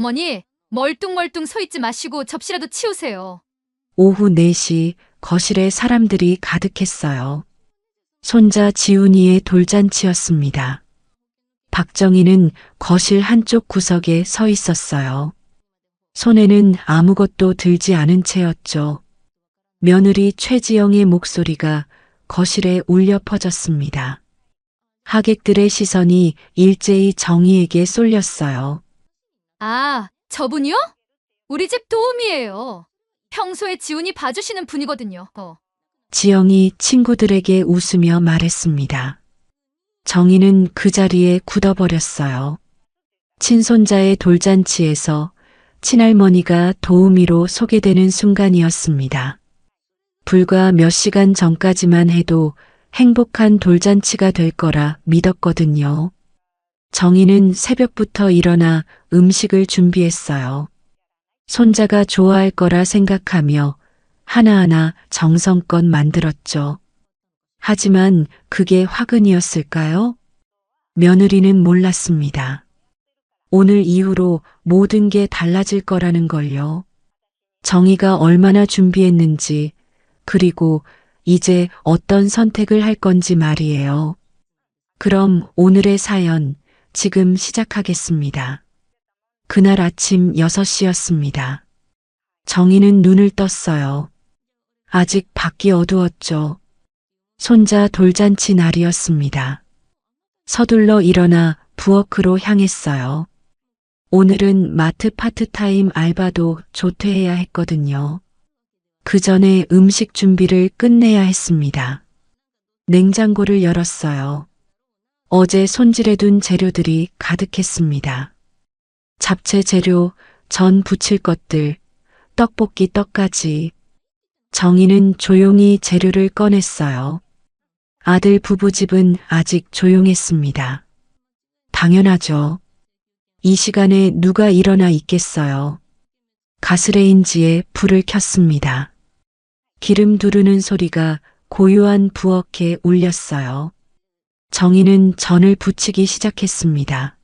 어머니, 멀뚱멀뚱 서 있지 마시고 접시라도 치우세요. 오후 4시 거실에 사람들이 가득했어요. 손자 지훈이의 돌잔치였습니다. 박정희는 거실 한쪽 구석에 서 있었어요. 손에는 아무것도 들지 않은 채였죠. 며느리 최지영의 목소리가 거실에 울려 퍼졌습니다. 하객들의 시선이 일제히 정희에게 쏠렸어요. 아, 저분이요? 우리 집 도우미예요. 평소에 지훈이 봐주시는 분이거든요. 지영이 친구들에게 웃으며 말했습니다. 정희는 그 자리에 굳어버렸어요. 친손자의 돌잔치에서 친할머니가 도우미로 소개되는 순간이었습니다. 불과 몇 시간 전까지만 해도 행복한 돌잔치가 될 거라 믿었거든요. 정희는 새벽부터 일어나 음식을 준비했어요. 손자가 좋아할 거라 생각하며 하나하나 정성껏 만들었죠. 하지만 그게 화근이었을까요? 며느리는 몰랐습니다. 오늘 이후로 모든 게 달라질 거라는 걸요. 정희가 얼마나 준비했는지, 그리고 이제 어떤 선택을 할 건지 말이에요. 그럼 오늘의 사연 지금 시작하겠습니다. 그날 아침 6시였습니다. 정희는 눈을 떴어요. 아직 밖이 어두웠죠. 손자 돌잔치 날이었습니다. 서둘러 일어나 부엌으로 향했어요. 오늘은 마트 파트타임 알바도 조퇴해야 했거든요. 그 전에 음식 준비를 끝내야 했습니다. 냉장고를 열었어요. 어제 손질해둔 재료들이 가득했습니다. 잡채 재료, 전 부칠 것들, 떡볶이 떡까지. 정희는 조용히 재료를 꺼냈어요. 아들 부부집은 아직 조용했습니다. 당연하죠. 이 시간에 누가 일어나 있겠어요. 가스레인지에 불을 켰습니다. 기름 두르는 소리가 고요한 부엌에 울렸어요. 정희는 전을 부치기 시작했습니다.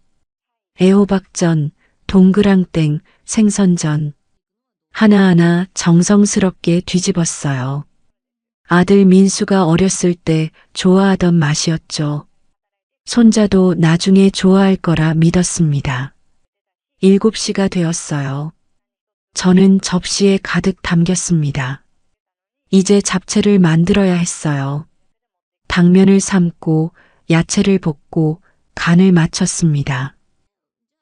애호박전, 동그랑땡, 생선전. 하나하나 정성스럽게 뒤집었어요. 아들 민수가 어렸을 때 좋아하던 맛이었죠. 손자도 나중에 좋아할 거라 믿었습니다. 7시가 되었어요. 저는 접시에 가득 담겼습니다. 이제 잡채를 만들어야 했어요. 당면을 삶고 야채를 볶고 간을 맞췄습니다.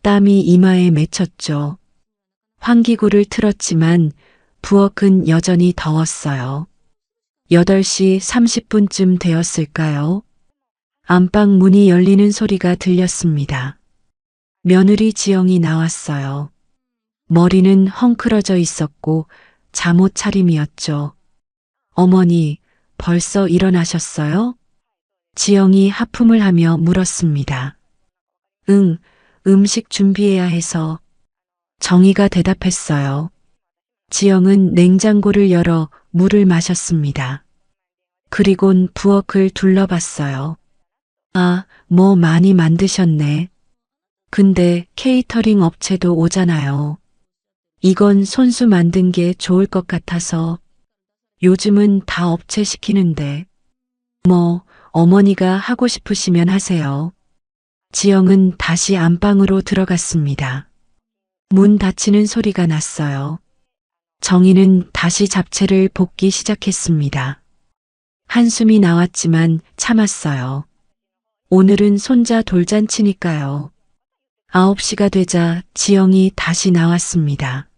땀이 이마에 맺혔죠. 환기구를 틀었지만 부엌은 여전히 더웠어요. 8시 30분쯤 되었을까요? 안방 문이 열리는 소리가 들렸습니다. 며느리 지영이 나왔어요. 머리는 헝클어져 있었고 잠옷 차림이었죠. 어머니, 벌써 일어나셨어요? 지영이 하품을 하며 물었습니다. 응, 음식 준비해야 해서. 정희가 대답했어요. 지영은 냉장고를 열어 물을 마셨습니다. 그리곤 부엌을 둘러봤어요. 아, 뭐 많이 만드셨네. 근데 케이터링 업체도 오잖아요. 이건 손수 만든 게 좋을 것 같아서. 요즘은 다 업체 시키는데. 뭐, 어머니가 하고 싶으시면 하세요. 지영은 다시 안방으로 들어갔습니다. 문 닫히는 소리가 났어요. 정희는 다시 잡채를 볶기 시작했습니다. 한숨이 나왔지만 참았어요. 오늘은 손자 돌잔치니까요. 9시가 되자 지영이 다시 나왔습니다.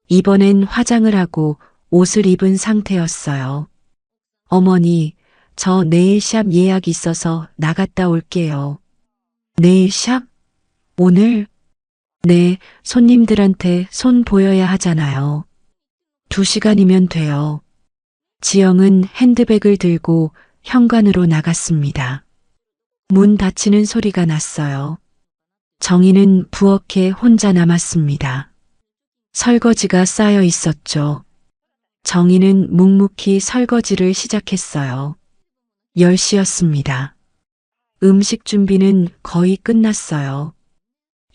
이번엔 화장을 하고 옷을 입은 상태였어요. 어머니, 저 내일 샵 예약 있어서 나갔다 올게요. 내일 샵? 오늘? 네, 손님들한테 손 보여야 하잖아요. 2시간이면 돼요. 지영은 핸드백을 들고 현관으로 나갔습니다. 문 닫히는 소리가 났어요. 정희는 부엌에 혼자 남았습니다. 설거지가 쌓여 있었죠. 정희는 묵묵히 설거지를 시작했어요. 10시였습니다. 음식 준비는 거의 끝났어요.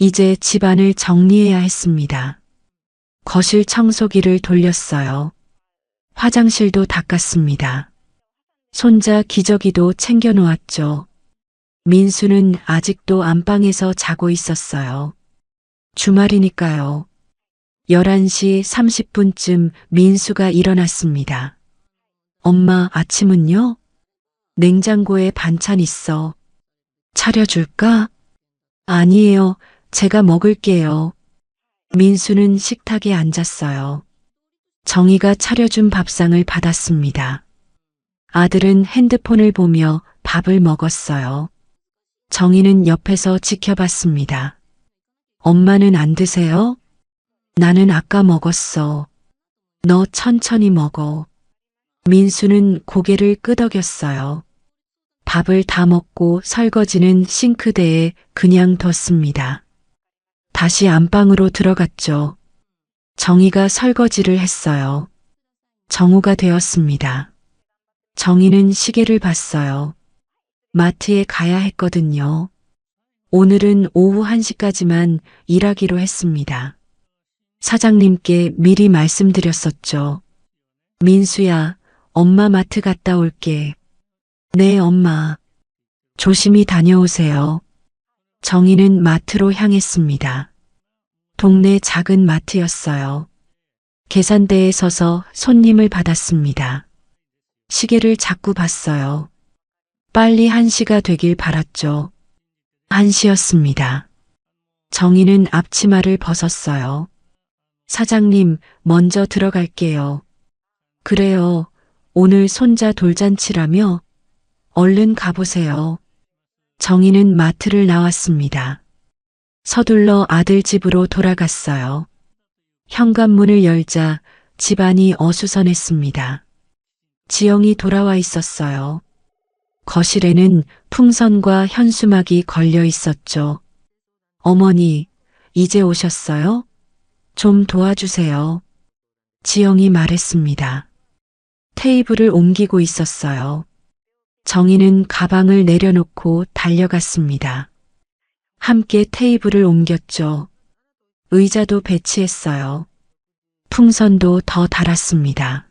이제 집안을 정리해야 했습니다. 거실 청소기를 돌렸어요. 화장실도 닦았습니다. 손자 기저귀도 챙겨 놓았죠. 민수는 아직도 안방에서 자고 있었어요. 주말이니까요. 11시 30분쯤 민수가 일어났습니다. 엄마, 아침은요? 냉장고에 반찬 있어. 차려줄까? 아니에요. 제가 먹을게요. 민수는 식탁에 앉았어요. 정희가 차려준 밥상을 받았습니다. 아들은 핸드폰을 보며 밥을 먹었어요. 정희는 옆에서 지켜봤습니다. 엄마는 안 드세요? 나는 아까 먹었어. 너 천천히 먹어. 민수는 고개를 끄덕였어요. 밥을 다 먹고 설거지는 싱크대에 그냥 뒀습니다. 다시 안방으로 들어갔죠. 정희가 설거지를 했어요. 정오가 되었습니다. 정희는 시계를 봤어요. 마트에 가야 했거든요. 오늘은 오후 1시까지만 일하기로 했습니다. 사장님께 미리 말씀드렸었죠. 민수야, 엄마 마트 갔다 올게. 네, 엄마. 조심히 다녀오세요. 정희는 마트로 향했습니다. 동네 작은 마트였어요. 계산대에 서서 손님을 받았습니다. 시계를 자꾸 봤어요. 빨리 1시가 되길 바랐죠. 1시였습니다. 정희는 앞치마를 벗었어요. 사장님, 먼저 들어갈게요. 그래요. 오늘 손자 돌잔치라며? 얼른 가보세요. 정희는 마트를 나왔습니다. 서둘러 아들 집으로 돌아갔어요. 현관문을 열자 집안이 어수선했습니다. 지영이 돌아와 있었어요. 거실에는 풍선과 현수막이 걸려 있었죠. 어머니, 이제 오셨어요? 좀 도와주세요. 지영이 말했습니다. 테이블을 옮기고 있었어요. 정희는 가방을 내려놓고 달려갔습니다. 함께 테이블을 옮겼죠. 의자도 배치했어요. 풍선도 더 달았습니다.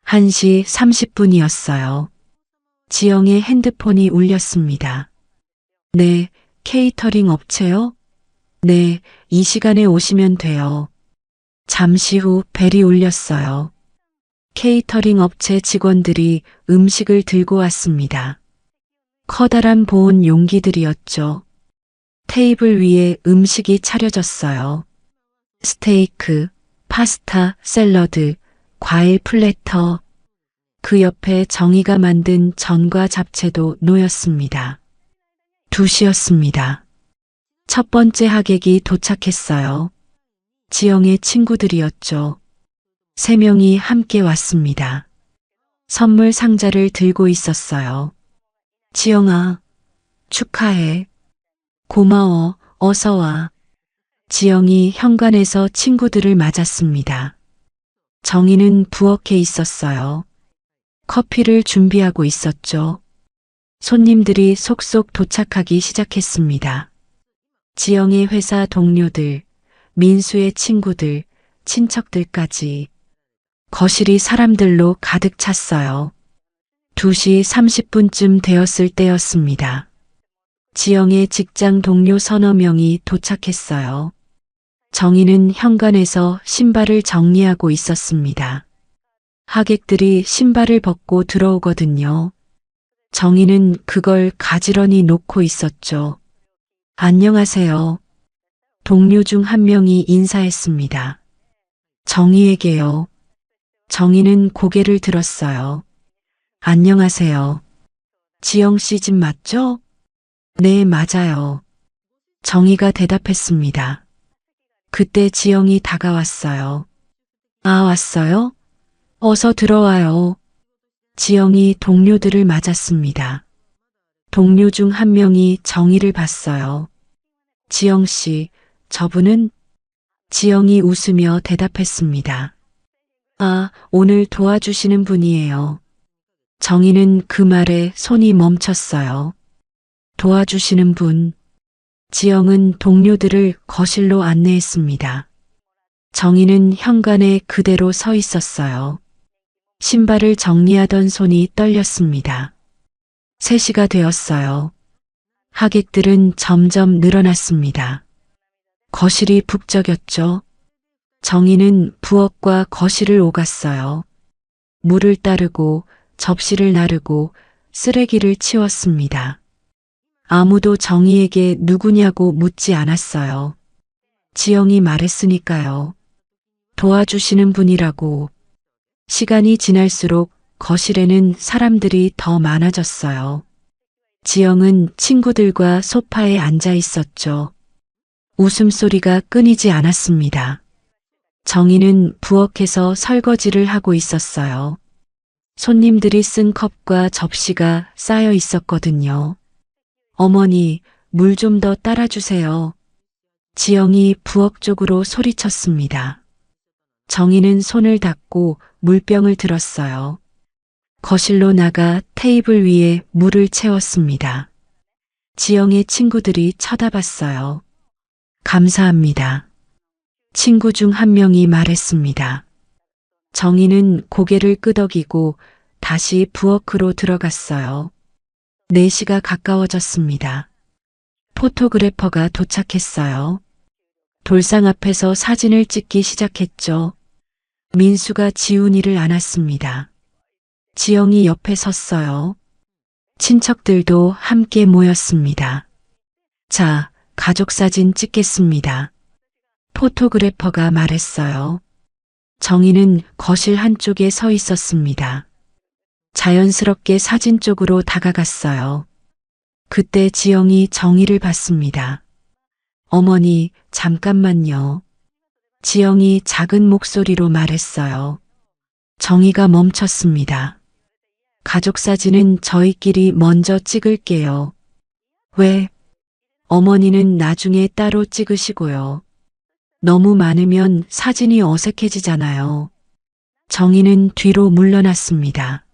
1시 30분이었어요. 지영의 핸드폰이 울렸습니다. 네, 케이터링 업체요? 네, 이 시간에 오시면 돼요. 잠시 후 벨이 울렸어요. 케이터링 업체 직원들이 음식을 들고 왔습니다. 커다란 보온 용기들이었죠. 테이블 위에 음식이 차려졌어요. 스테이크, 파스타, 샐러드, 과일 플래터. 그 옆에 정희가 만든 전과 잡채도 놓였습니다. 2시였습니다. 첫 번째 하객이 도착했어요. 지영의 친구들이었죠. 3명이 함께 왔습니다. 선물 상자를 들고 있었어요. 지영아, 축하해. 고마워, 어서 와. 지영이 현관에서 친구들을 맞았습니다. 정희는 부엌에 있었어요. 커피를 준비하고 있었죠. 손님들이 속속 도착하기 시작했습니다. 지영의 회사 동료들, 민수의 친구들, 친척들까지. 거실이 사람들로 가득 찼어요. 2시 30분쯤 되었을 때였습니다. 지영의 직장 동료 서너 명이 도착했어요. 정희는 현관에서 신발을 정리하고 있었습니다. 하객들이 신발을 벗고 들어오거든요. 정희는 그걸 가지런히 놓고 있었죠. 안녕하세요. 동료 중 한 명이 인사했습니다. 정희에게요. 정희는 고개를 들었어요. 안녕하세요. 지영 씨 집 맞죠? 네, 맞아요. 정희가 대답했습니다. 그때 지영이 다가왔어요. 아, 왔어요? 어서 들어와요. 지영이 동료들을 맞았습니다. 동료 중 한 명이 정희를 봤어요. 지영 씨, 저분은? 지영이 웃으며 대답했습니다. 아, 오늘 도와주시는 분이에요. 정희는 그 말에 손이 멈췄어요. 도와주시는 분. 지영은 동료들을 거실로 안내했습니다. 정희는 현관에 그대로 서 있었어요. 신발을 정리하던 손이 떨렸습니다. 3시가 되었어요. 하객들은 점점 늘어났습니다. 거실이 북적였죠. 정희는 부엌과 거실을 오갔어요. 물을 따르고 접시를 나르고 쓰레기를 치웠습니다. 아무도 정희에게 누구냐고 묻지 않았어요. 지영이 말했으니까요. 도와주시는 분이라고. 시간이 지날수록 거실에는 사람들이 더 많아졌어요. 지영은 친구들과 소파에 앉아 있었죠. 웃음소리가 끊이지 않았습니다. 정희는 부엌에서 설거지를 하고 있었어요. 손님들이 쓴 컵과 접시가 쌓여 있었거든요. 어머니, 물 좀 더 따라주세요. 지영이 부엌 쪽으로 소리쳤습니다. 정희는 손을 닦고 물병을 들었어요. 거실로 나가 테이블 위에 물을 채웠습니다. 지영의 친구들이 쳐다봤어요. 감사합니다. 친구 중 한 명이 말했습니다. 정희는 고개를 끄덕이고 다시 부엌으로 들어갔어요. 4시가 가까워졌습니다. 포토그래퍼가 도착했어요. 돌상 앞에서 사진을 찍기 시작했죠. 민수가 지훈이를 안았습니다. 지영이 옆에 섰어요. 친척들도 함께 모였습니다. 자, 가족사진 찍겠습니다. 포토그래퍼가 말했어요. 정희는 거실 한쪽에 서 있었습니다. 자연스럽게 사진 쪽으로 다가갔어요. 그때 지영이 정희를 봤습니다. 어머니, 잠깐만요. 지영이 작은 목소리로 말했어요. 정희가 멈췄습니다. 가족사진은 저희끼리 먼저 찍을게요. 왜? 어머니는 나중에 따로 찍으시고요. 너무 많으면 사진이 어색해지잖아요. 정희는 뒤로 물러났습니다.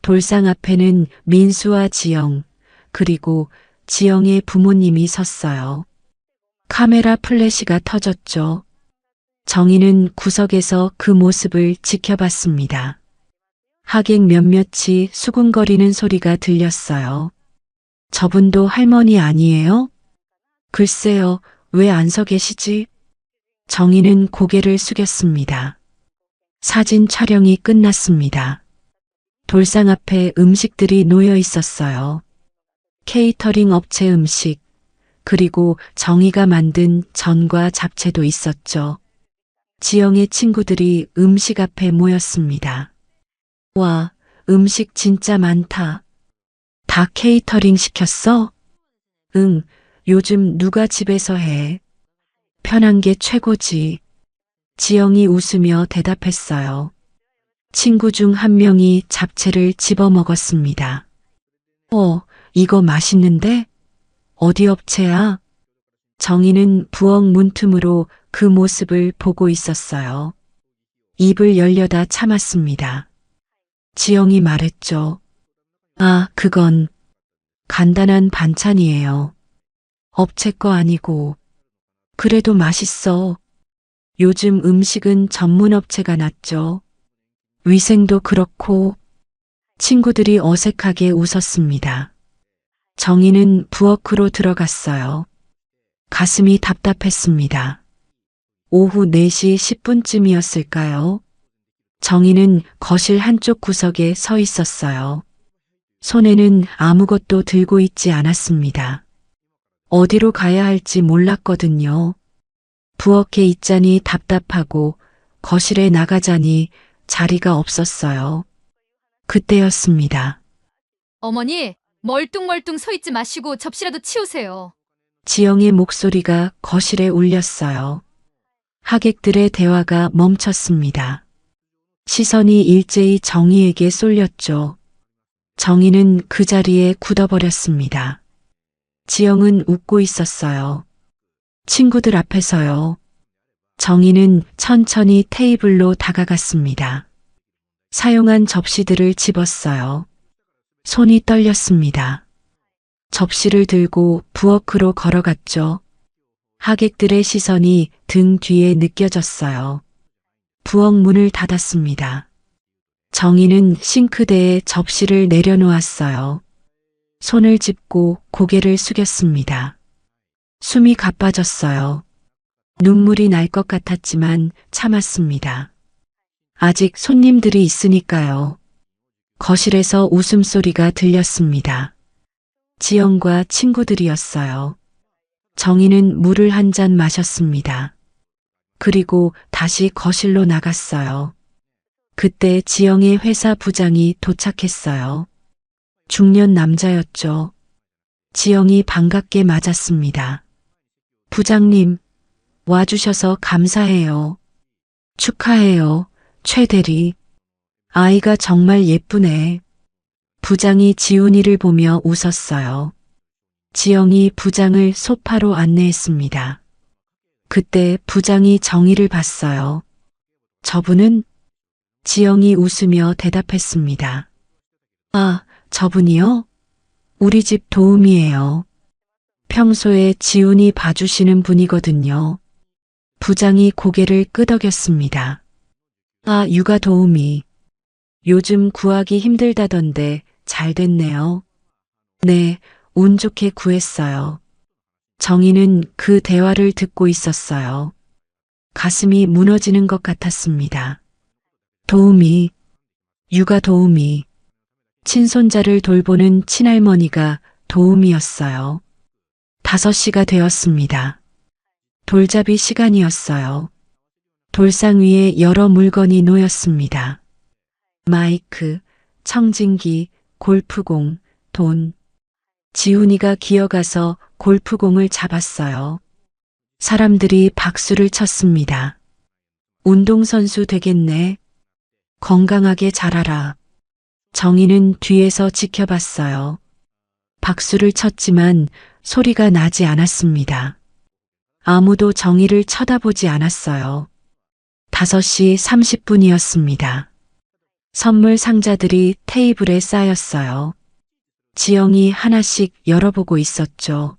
돌상 앞에는 민수와 지영, 그리고 지영의 부모님이 섰어요. 카메라 플래시가 터졌죠. 정희는 구석에서 그 모습을 지켜봤습니다. 하객 몇몇이 수군거리는 소리가 들렸어요. 저분도 할머니 아니에요? 글쎄요, 왜 안 서 계시지? 정희는 고개를 숙였습니다. 사진 촬영이 끝났습니다. 돌상 앞에 음식들이 놓여 있었어요. 케이터링 업체 음식, 그리고 정희가 만든 전과 잡채도 있었죠. 지영의 친구들이 음식 앞에 모였습니다. 와, 음식 진짜 많다. 다 케이터링 시켰어? 응, 요즘 누가 집에서 해? 편한 게 최고지. 지영이 웃으며 대답했어요. 친구 중 한 명이 잡채를 집어 먹었습니다. 이거 맛있는데? 어디 업체야? 정희는 부엌 문틈으로 그 모습을 보고 있었어요. 입을 열려다 참았습니다. 지영이 말했죠. 아, 그건 간단한 반찬이에요. 업체 거 아니고. 그래도 맛있어. 요즘 음식은 전문 업체가 낫죠. 위생도 그렇고. 친구들이 어색하게 웃었습니다. 정희는 부엌으로 들어갔어요. 가슴이 답답했습니다. 오후 4시 10분쯤이었을까요? 정희는 거실 한쪽 구석에 서 있었어요. 손에는 아무것도 들고 있지 않았습니다. 어디로 가야 할지 몰랐거든요. 부엌에 있자니 답답하고 거실에 나가자니 자리가 없었어요. 그때였습니다. 어머니, 멀뚱멀뚱 서 있지 마시고 접시라도 치우세요. 지영의 목소리가 거실에 울렸어요. 하객들의 대화가 멈췄습니다. 시선이 일제히 정희에게 쏠렸죠. 정희는 그 자리에 굳어버렸습니다. 지영은 웃고 있었어요. 친구들 앞에서요. 정희는 천천히 테이블로 다가갔습니다. 사용한 접시들을 집었어요. 손이 떨렸습니다. 접시를 들고 부엌으로 걸어갔죠. 하객들의 시선이 등 뒤에 느껴졌어요. 부엌 문을 닫았습니다. 정희는 싱크대에 접시를 내려놓았어요. 손을 짚고 고개를 숙였습니다. 숨이 가빠졌어요. 눈물이 날 것 같았지만 참았습니다. 아직 손님들이 있으니까요. 거실에서 웃음소리가 들렸습니다. 지영과 친구들이었어요. 정희는 물을 한 잔 마셨습니다. 그리고 다시 거실로 나갔어요. 그때 지영의 회사 부장이 도착했어요. 중년 남자였죠. 지영이 반갑게 맞았습니다. 부장님, 와주셔서 감사해요. 축하해요, 최 대리. 아이가 정말 예쁘네. 부장이 지훈이를 보며 웃었어요. 지영이 부장을 소파로 안내했습니다. 그때 부장이 정희를 봤어요. 저분은? 지영이 웃으며 대답했습니다. 아, 저분이요? 우리 집 도우미예요. 평소에 지훈이 봐주시는 분이거든요. 부장이 고개를 끄덕였습니다. 아, 육아 도우미. 요즘 구하기 힘들다던데 잘 됐네요. 네, 운 좋게 구했어요. 정희는 그 대화를 듣고 있었어요. 가슴이 무너지는 것 같았습니다. 도우미, 육아 도우미. 친손자를 돌보는 친할머니가 도우미였어요. 5시가 되었습니다. 돌잡이 시간이었어요. 돌상 위에 여러 물건이 놓였습니다. 마이크, 청진기, 골프공, 돈. 지훈이가 기어가서 골프공을 잡았어요. 사람들이 박수를 쳤습니다. 운동선수 되겠네. 건강하게 자라라. 정희는 뒤에서 지켜봤어요. 박수를 쳤지만 소리가 나지 않았습니다. 아무도 정희를 쳐다보지 않았어요. 5시 30분이었습니다. 선물 상자들이 테이블에 쌓였어요. 지영이 하나씩 열어보고 있었죠.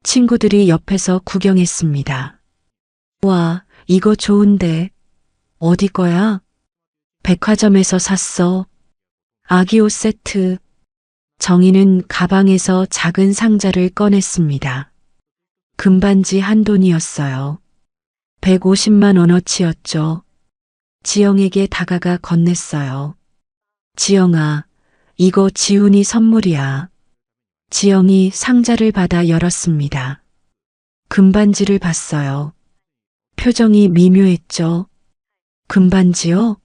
친구들이 옆에서 구경했습니다. 와, 이거 좋은데. 어디 거야? 백화점에서 샀어. 아기 옷 세트. 정희는 가방에서 작은 상자를 꺼냈습니다. 금반지 한 돈이었어요. 150만 원어치였죠. 지영에게 다가가 건넸어요. 지영아, 이거 지훈이 선물이야. 지영이 상자를 받아 열었습니다. 금반지를 봤어요. 표정이 미묘했죠. 금반지요?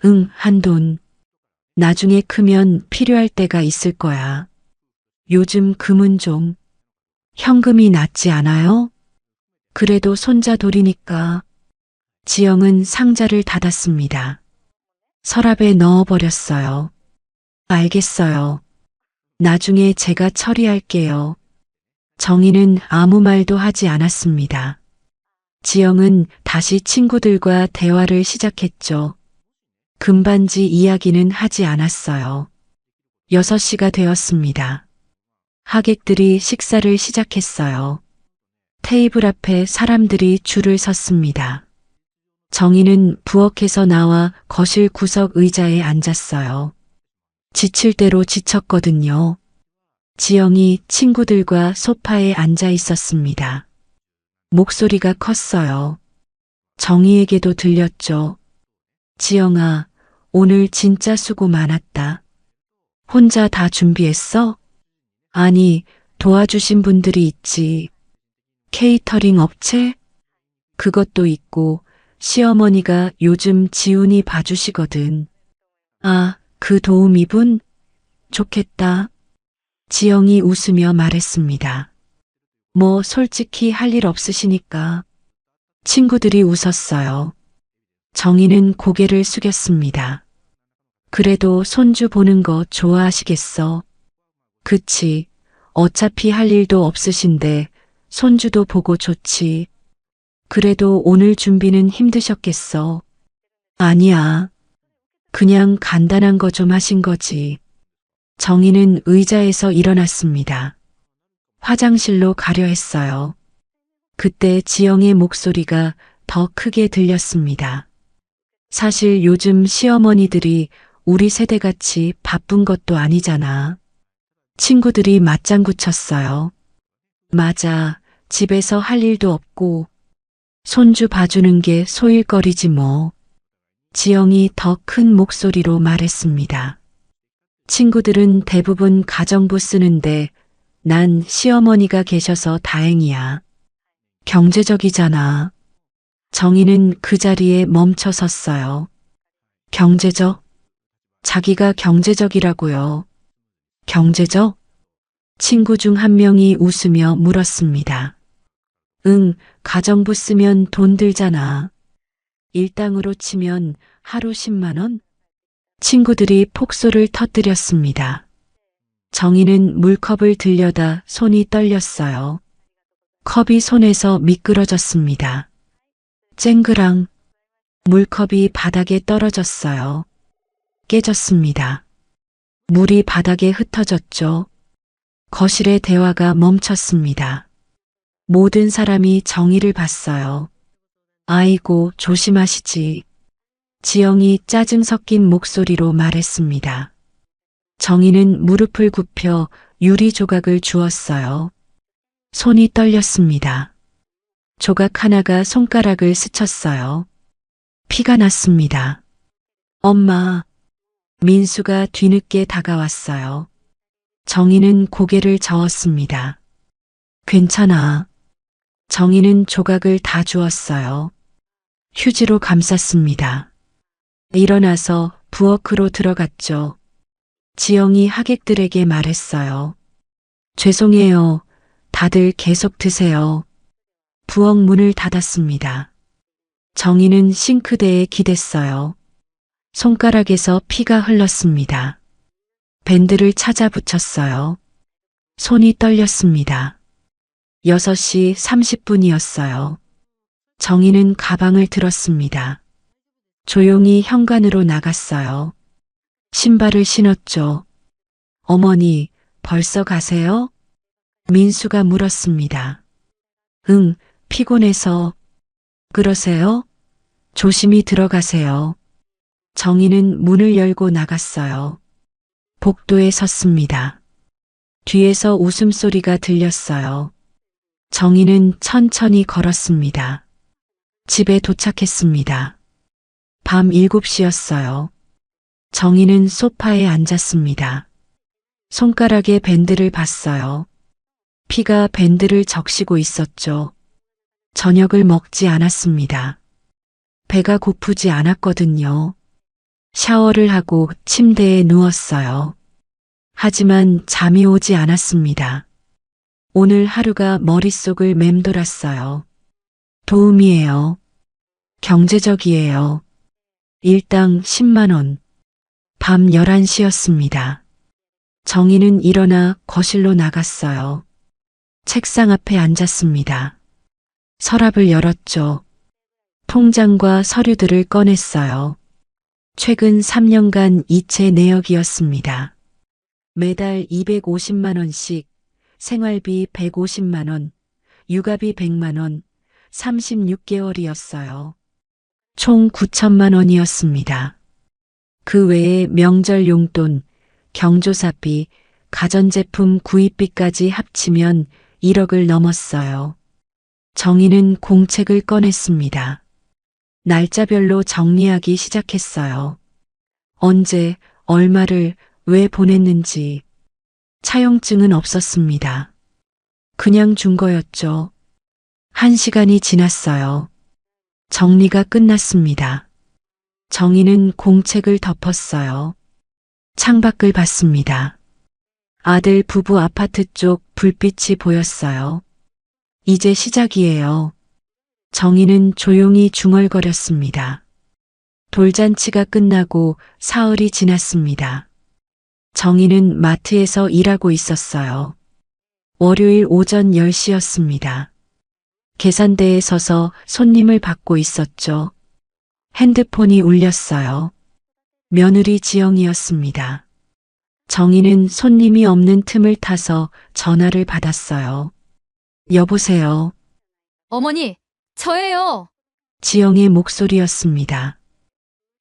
응, 한 돈. 나중에 크면 필요할 때가 있을 거야. 요즘 금은 좀 현금이 낫지 않아요? 그래도 손자 돌이니까. 지영은 상자를 닫았습니다. 서랍에 넣어버렸어요. 알겠어요. 나중에 제가 처리할게요. 정희는 아무 말도 하지 않았습니다. 지영은 다시 친구들과 대화를 시작했죠. 금반지 이야기는 하지 않았어요. 6시가 되었습니다. 하객들이 식사를 시작했어요. 테이블 앞에 사람들이 줄을 섰습니다. 정희는 부엌에서 나와 거실 구석 의자에 앉았어요. 지칠 대로 지쳤거든요. 지영이 친구들과 소파에 앉아 있었습니다. 목소리가 컸어요. 정희에게도 들렸죠. 지영아, 오늘 진짜 수고 많았다. 혼자 다 준비했어? 아니, 도와주신 분들이 있지. 케이터링 업체? 그것도 있고, 시어머니가 요즘 지훈이 봐주시거든. 아, 그 도우미분? 좋겠다. 지영이 웃으며 말했습니다. 뭐 솔직히 할 일 없으시니까. 친구들이 웃었어요. 정희는 고개를 숙였습니다. 그래도 손주 보는 거 좋아하시겠어? 그치. 어차피 할 일도 없으신데 손주도 보고 좋지. 그래도 오늘 준비는 힘드셨겠어. 아니야. 그냥 간단한 거 좀 하신 거지. 정희는 의자에서 일어났습니다. 화장실로 가려 했어요. 그때 지영의 목소리가 더 크게 들렸습니다. 사실 요즘 시어머니들이 우리 세대같이 바쁜 것도 아니잖아. 친구들이 맞장구 쳤어요. 맞아. 집에서 할 일도 없고 손주 봐주는 게 소일거리지 뭐. 지영이 더 큰 목소리로 말했습니다. 친구들은 대부분 가정부 쓰는데 난 시어머니가 계셔서 다행이야. 경제적이잖아. 정희는 그 자리에 멈춰 섰어요. 경제적? 자기가 경제적이라고요. 경제적? 친구 중 한 명이 웃으며 물었습니다. 응, 가정부 쓰면 돈 들잖아. 일당으로 치면 하루 10만 원? 친구들이 폭소를 터뜨렸습니다. 정희는 물컵을 들려다 손이 떨렸어요. 컵이 손에서 미끄러졌습니다. 쨍그랑 물컵이 바닥에 떨어졌어요. 깨졌습니다. 물이 바닥에 흩어졌죠. 거실의 대화가 멈췄습니다. 모든 사람이 정희를 봤어요. 아이고, 조심하시지. 지영이 짜증 섞인 목소리로 말했습니다. 정희는 무릎을 굽혀 유리 조각을 주었어요. 손이 떨렸습니다. 조각 하나가 손가락을 스쳤어요. 피가 났습니다. 엄마. 민수가 뒤늦게 다가왔어요. 정희는 고개를 저었습니다. 괜찮아. 정희는 조각을 다 주었어요. 휴지로 감쌌습니다. 일어나서 부엌으로 들어갔죠. 지영이 하객들에게 말했어요. 죄송해요. 다들 계속 드세요. 부엌 문을 닫았습니다. 정희는 싱크대에 기댔어요. 손가락에서 피가 흘렀습니다. 밴드를 찾아 붙였어요. 손이 떨렸습니다. 6시 30분이었어요. 정희는 가방을 들었습니다. 조용히 현관으로 나갔어요. 신발을 신었죠. 어머니, 벌써 가세요? 민수가 물었습니다. 응, 피곤해서. 그러세요? 조심히 들어가세요. 정희는 문을 열고 나갔어요. 복도에 섰습니다. 뒤에서 웃음소리가 들렸어요. 정희는 천천히 걸었습니다. 집에 도착했습니다. 밤 7시였어요. 정희는 소파에 앉았습니다. 손가락에 밴드를 봤어요. 피가 밴드를 적시고 있었죠. 저녁을 먹지 않았습니다. 배가 고프지 않았거든요. 샤워를 하고 침대에 누웠어요. 하지만 잠이 오지 않았습니다. 오늘 하루가 머릿속을 맴돌았어요. 도움이에요. 경제적이에요. 일당 10만 원. 밤 11시였습니다. 정희는 일어나 거실로 나갔어요. 책상 앞에 앉았습니다. 서랍을 열었죠. 통장과 서류들을 꺼냈어요. 최근 3년간 이체 내역이었습니다. 매달 250만 원씩, 생활비 150만 원, 육아비 100만 원, 36개월이었어요. 총 9천만 원이었습니다. 그 외에 명절 용돈, 경조사비, 가전제품 구입비까지 합치면 1억을 넘었어요. 정희는 공책을 꺼냈습니다. 날짜별로 정리하기 시작했어요. 언제, 얼마를, 왜 보냈는지. 차용증은 없었습니다. 그냥 준 거였죠. 1시간이 지났어요. 정리가 끝났습니다. 정희는 공책을 덮었어요. 창밖을 봤습니다. 아들 부부 아파트 쪽 불빛이 보였어요. 이제 시작이에요. 정희는 조용히 중얼거렸습니다. 돌잔치가 끝나고 사흘이 지났습니다. 정희는 마트에서 일하고 있었어요. 월요일 오전 10시였습니다. 계산대에 서서 손님을 받고 있었죠. 핸드폰이 울렸어요. 며느리 지영이었습니다. 정희는 손님이 없는 틈을 타서 전화를 받았어요. 여보세요. 어머니, 저예요. 지영의 목소리였습니다.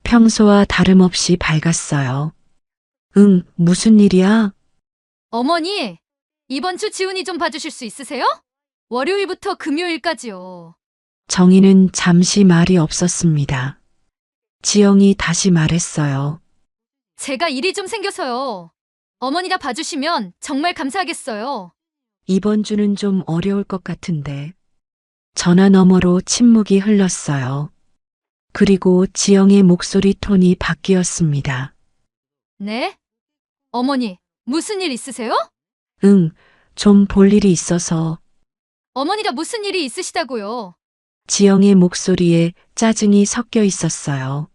평소와 다름없이 밝았어요. 응, 무슨 일이야? 어머니, 이번 주 지훈이 좀 봐주실 수 있으세요? 월요일부터 금요일까지요. 정희는 잠시 말이 없었습니다. 지영이 다시 말했어요. 제가 일이 좀 생겨서요. 어머니가 봐주시면 정말 감사하겠어요. 이번 주는 좀 어려울 것 같은데. 전화 너머로 침묵이 흘렀어요. 그리고 지영의 목소리 톤이 바뀌었습니다. 네? 어머니, 무슨 일 있으세요? 응, 좀 볼 일이 있어서. 어머니가 무슨 일이 있으시다고요? 지영의 목소리에 짜증이 섞여 있었어요.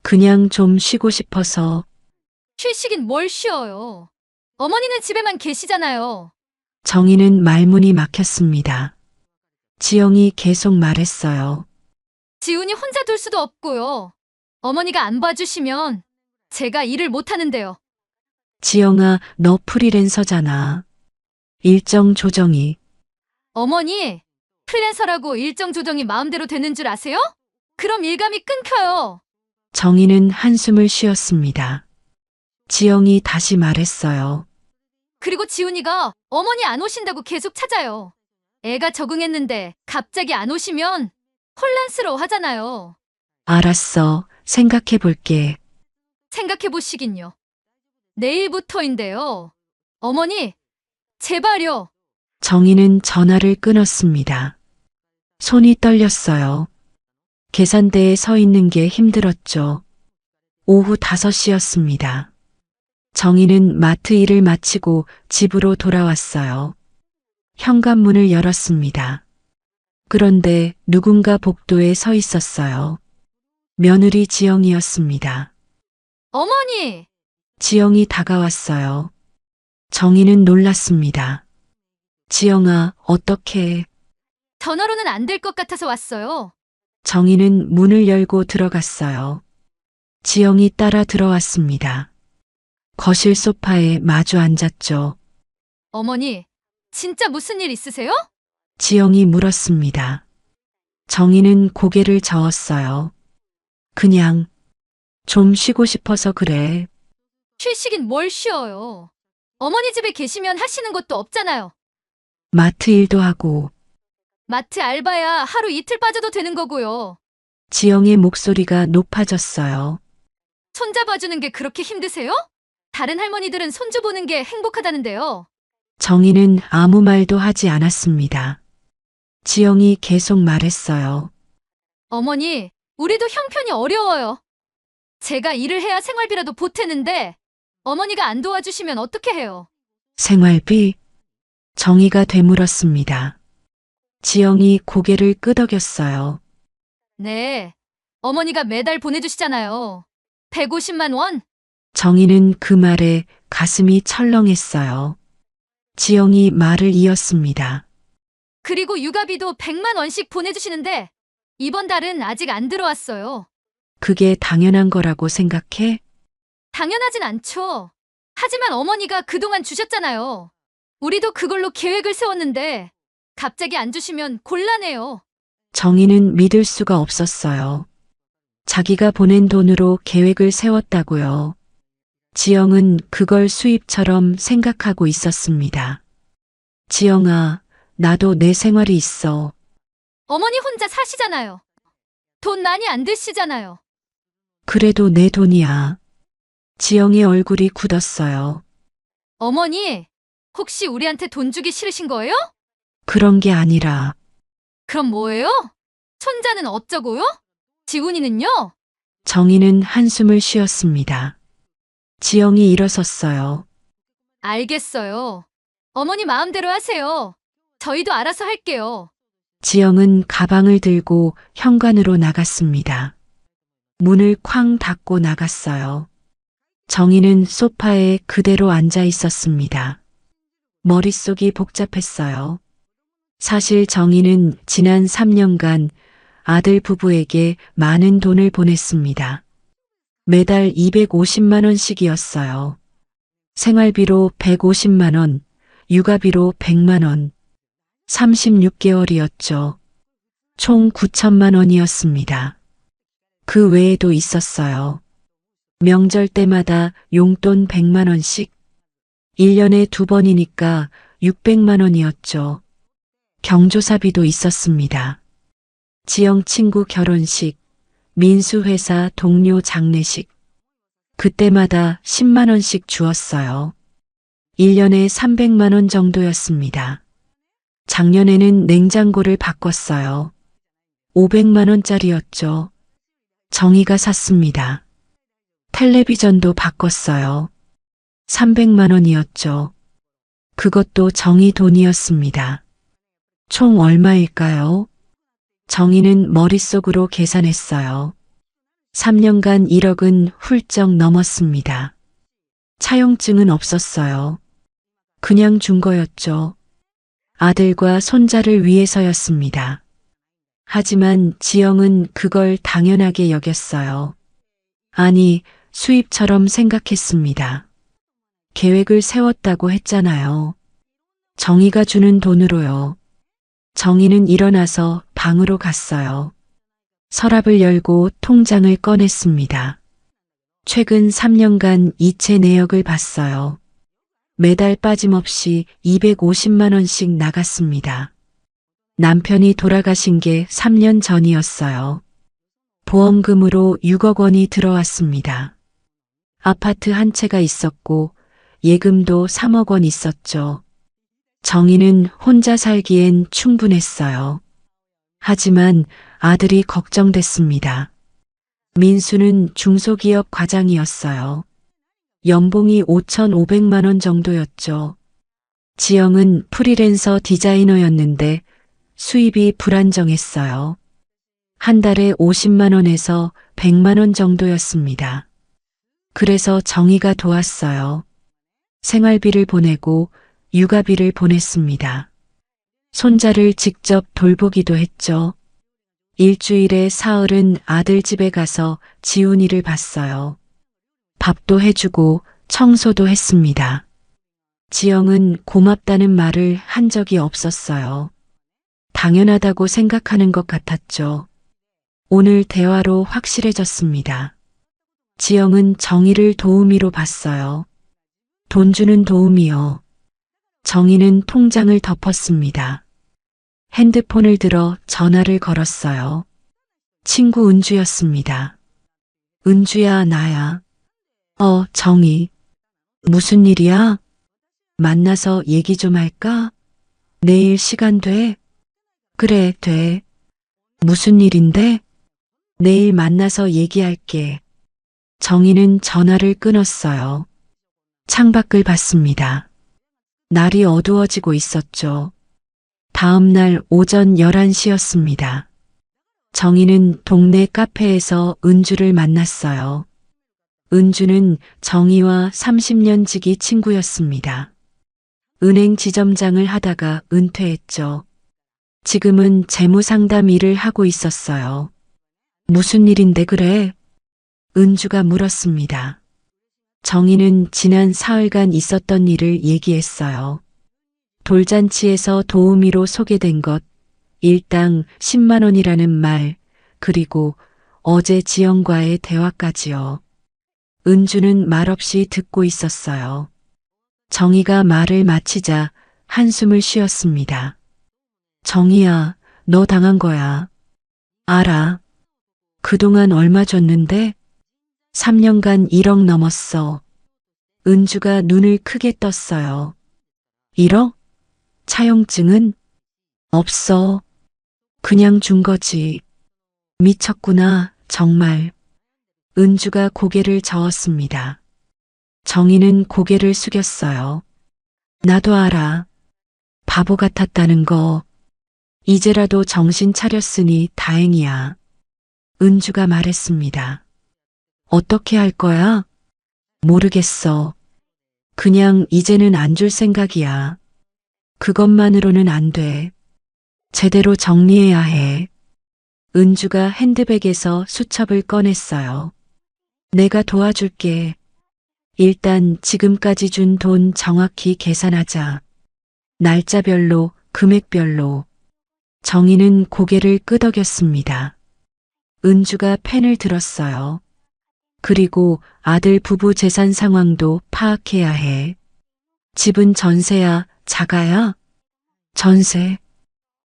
그냥 좀 쉬고 싶어서. 쉬시긴 뭘 쉬어요. 어머니는 집에만 계시잖아요. 정희는 말문이 막혔습니다. 지영이 계속 말했어요. 지훈이 혼자 둘 수도 없고요. 어머니가 안 봐주시면 제가 일을 못 하는데요. 지영아, 너 프리랜서잖아. 일정 조정이. 어머니, 프리랜서라고 일정 조정이 마음대로 되는 줄 아세요? 그럼 일감이 끊겨요. 정희는 한숨을 쉬었습니다. 지영이 다시 말했어요. 그리고 지훈이가 어머니 안 오신다고 계속 찾아요. 애가 적응했는데 갑자기 안 오시면 혼란스러워 하잖아요. 알았어. 생각해 볼게. 생각해 보시긴요. 내일부터인데요. 어머니, 제발요. 정희는 전화를 끊었습니다. 손이 떨렸어요. 계산대에 서 있는 게 힘들었죠. 오후 5시였습니다. 정희는 마트 일을 마치고 집으로 돌아왔어요. 현관문을 열었습니다. 그런데 누군가 복도에 서 있었어요. 며느리 지영이었습니다. 어머니! 지영이 다가왔어요. 정희는 놀랐습니다. 지영아, 어떡해. 전화로는 안 될 것 같아서 왔어요. 정희는 문을 열고 들어갔어요. 지영이 따라 들어왔습니다. 거실 소파에 마주 앉았죠. 어머니, 진짜 무슨 일 있으세요? 지영이 물었습니다. 정희는 고개를 저었어요. 그냥 좀 쉬고 싶어서 그래. 쉬시긴 뭘 쉬어요. 어머니 집에 계시면 하시는 것도 없잖아요. 마트 일도 하고. 마트 알바야 하루 이틀 빠져도 되는 거고요. 지영의 목소리가 높아졌어요. 손자 봐주는 게 그렇게 힘드세요? 다른 할머니들은 손주 보는 게 행복하다는데요. 정희는 아무 말도 하지 않았습니다. 지영이 계속 말했어요. 어머니, 우리도 형편이 어려워요. 제가 일을 해야 생활비라도 보태는데 어머니가 안 도와주시면 어떻게 해요? 생활비? 정희가 되물었습니다. 지영이 고개를 끄덕였어요. 네, 어머니가 매달 보내주시잖아요. 150만 원? 정희는 그 말에 가슴이 철렁했어요. 지영이 말을 이었습니다. 그리고 육아비도 100만 원씩 보내주시는데 이번 달은 아직 안 들어왔어요. 그게 당연한 거라고 생각해? 당연하진 않죠. 하지만 어머니가 그동안 주셨잖아요. 우리도 그걸로 계획을 세웠는데 갑자기 안 주시면 곤란해요. 정희는 믿을 수가 없었어요. 자기가 보낸 돈으로 계획을 세웠다고요. 지영은 그걸 수입처럼 생각하고 있었습니다. 지영아, 나도 내 생활이 있어. 어머니 혼자 사시잖아요. 돈 많이 안 드시잖아요. 그래도 내 돈이야. 지영의 얼굴이 굳었어요. 어머니, 혹시 우리한테 돈 주기 싫으신 거예요? 그런 게 아니라 그럼 뭐예요? 손자는 어쩌고요? 지훈이는요? 정희는 한숨을 쉬었습니다. 지영이 일어섰어요. 알겠어요. 어머니 마음대로 하세요. 저희도 알아서 할게요. 지영은 가방을 들고 현관으로 나갔습니다. 문을 쾅 닫고 나갔어요. 정희는 소파에 그대로 앉아 있었습니다. 머릿속이 복잡했어요. 사실 정희는 지난 3년간 아들 부부에게 많은 돈을 보냈습니다. 매달 250만 원씩이었어요. 생활비로 150만 원, 육아비로 100만 원. 36개월이었죠. 총 9천만 원이었습니다. 그 외에도 있었어요. 명절 때마다 용돈 100만 원씩. 1년에 2번이니까 600만 원이었죠. 경조사비도 있었습니다. 지영 친구 결혼식, 민수 회사 동료 장례식. 그때마다 10만 원씩 주었어요. 1년에 300만 원 정도였습니다. 작년에는 냉장고를 바꿨어요. 500만 원짜리였죠. 정희가 샀습니다. 텔레비전도 바꿨어요. 300만 원이었죠. 그것도 정희 돈이었습니다. 총 얼마일까요? 정희는 머릿속으로 계산했어요. 3년간 1억은 훌쩍 넘었습니다. 차용증은 없었어요. 그냥 준 거였죠. 아들과 손자를 위해서였습니다. 하지만 지영은 그걸 당연하게 여겼어요. 아니, 수입처럼 생각했습니다. 계획을 세웠다고 했잖아요. 정희가 주는 돈으로요. 정희는 일어나서 방으로 갔어요. 서랍을 열고 통장을 꺼냈습니다. 최근 3년간 이체 내역을 봤어요. 매달 빠짐없이 250만 원씩 나갔습니다. 남편이 돌아가신 게 3년 전이었어요. 보험금으로 6억 원이 들어왔습니다. 아파트 한 채가 있었고 예금도 3억 원 있었죠. 정희는 혼자 살기엔 충분했어요. 하지만 아들이 걱정됐습니다. 민수는 중소기업 과장이었어요. 연봉이 5,500만 원 정도였죠. 지영은 프리랜서 디자이너였는데 수입이 불안정했어요. 한 달에 50만 원에서 100만 원 정도였습니다. 그래서 정희가 도왔어요. 생활비를 보내고 육아비를 보냈습니다. 손자를 직접 돌보기도 했죠. 일주일에 사흘은 아들 집에 가서 지훈이를 봤어요. 밥도 해주고 청소도 했습니다. 지영은 고맙다는 말을 한 적이 없었어요. 당연하다고 생각하는 것 같았죠. 오늘 대화로 확실해졌습니다. 지영은 정희를 도우미로 봤어요. 돈 주는 도우미요. 정희는 통장을 덮었습니다. 핸드폰을 들어 전화를 걸었어요. 친구 은주였습니다. 은주야, 나야. 정희. 무슨 일이야? 만나서 얘기 좀 할까? 내일 시간 돼? 그래, 돼. 무슨 일인데? 내일 만나서 얘기할게. 정희는 전화를 끊었어요. 창밖을 봤습니다. 날이 어두워지고 있었죠. 다음 날 오전 11시였습니다. 정희는 동네 카페에서 은주를 만났어요. 은주는 정희와 30년 지기 친구였습니다. 은행 지점장을 하다가 은퇴했죠. 지금은 재무상담 일을 하고 있었어요. 무슨 일인데 그래? 은주가 물었습니다. 정희는 지난 사흘간 있었던 일을 얘기했어요. 돌잔치에서 도우미로 소개된 것, 일당 10만 원이라는 말, 그리고 어제 지영과의 대화까지요. 은주는 말없이 듣고 있었어요. 정희가 말을 마치자 한숨을 쉬었습니다. 정희야, 너 당한 거야. 알아. 그동안 얼마 줬는데? 3년간 1억 넘었어. 은주가 눈을 크게 떴어요. 1억? 차용증은? 없어. 그냥 준 거지. 미쳤구나, 정말. 은주가 고개를 저었습니다. 정희는 고개를 숙였어요. 나도 알아. 바보 같았다는 거. 이제라도 정신 차렸으니 다행이야. 은주가 말했습니다. 어떻게 할 거야? 모르겠어. 그냥 이제는 안 줄 생각이야. 그것만으로는 안 돼. 제대로 정리해야 해. 은주가 핸드백에서 수첩을 꺼냈어요. 내가 도와줄게. 일단 지금까지 준 돈 정확히 계산하자. 날짜별로, 금액별로. 정희는 고개를 끄덕였습니다. 은주가 펜을 들었어요. 그리고 아들 부부 재산 상황도 파악해야 해. 집은 전세야, 자가야? 전세.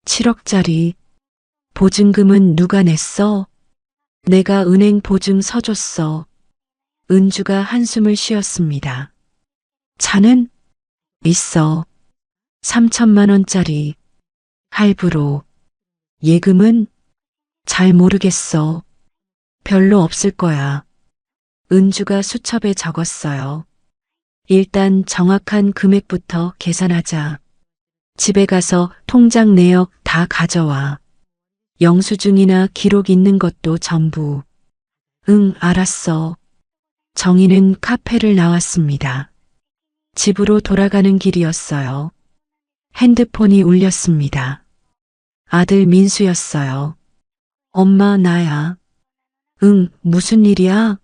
7억짜리. 보증금은 누가 냈어? 내가 은행 보증 서줬어. 은주가 한숨을 쉬었습니다. 차는? 있어. 3천만 원짜리. 할부로. 예금은? 잘 모르겠어. 별로 없을 거야. 은주가 수첩에 적었어요. 일단 정확한 금액부터 계산하자. 집에 가서 통장 내역 다 가져와. 영수증이나 기록 있는 것도 전부. 응, 알았어. 정희는 카페를 나왔습니다. 집으로 돌아가는 길이었어요. 핸드폰이 울렸습니다. 아들 민수였어요. 엄마, 나야. 응, 무슨 일이야?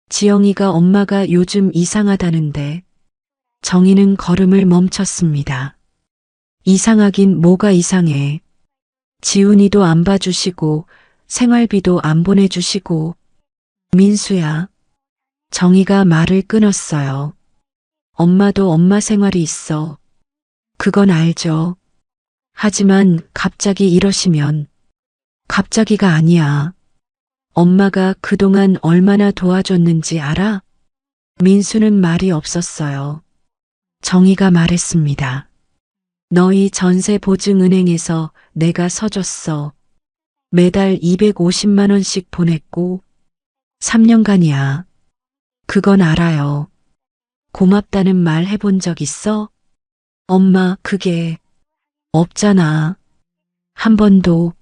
지영이가 엄마가 요즘 이상하다는데. 정희는 걸음을 멈췄습니다. 이상하긴 뭐가 이상해. 지훈이도 안 봐주시고 생활비도 안 보내주시고. 민수야. 정희가 말을 끊었어요. 엄마도 엄마 생활이 있어. 그건 알죠. 하지만 갑자기 이러시면. 갑자기가 아니야. 엄마가 그동안 얼마나 도와줬는지 알아? 민수는 말이 없었어요. 정희가 말했습니다. 너희 전세 보증은행에서 내가 서줬어. 매달 250만 원씩 보냈고 3년간이야. 그건 알아요. 고맙다는 말 해본 적 있어? 엄마, 그게 없잖아. 한 번도.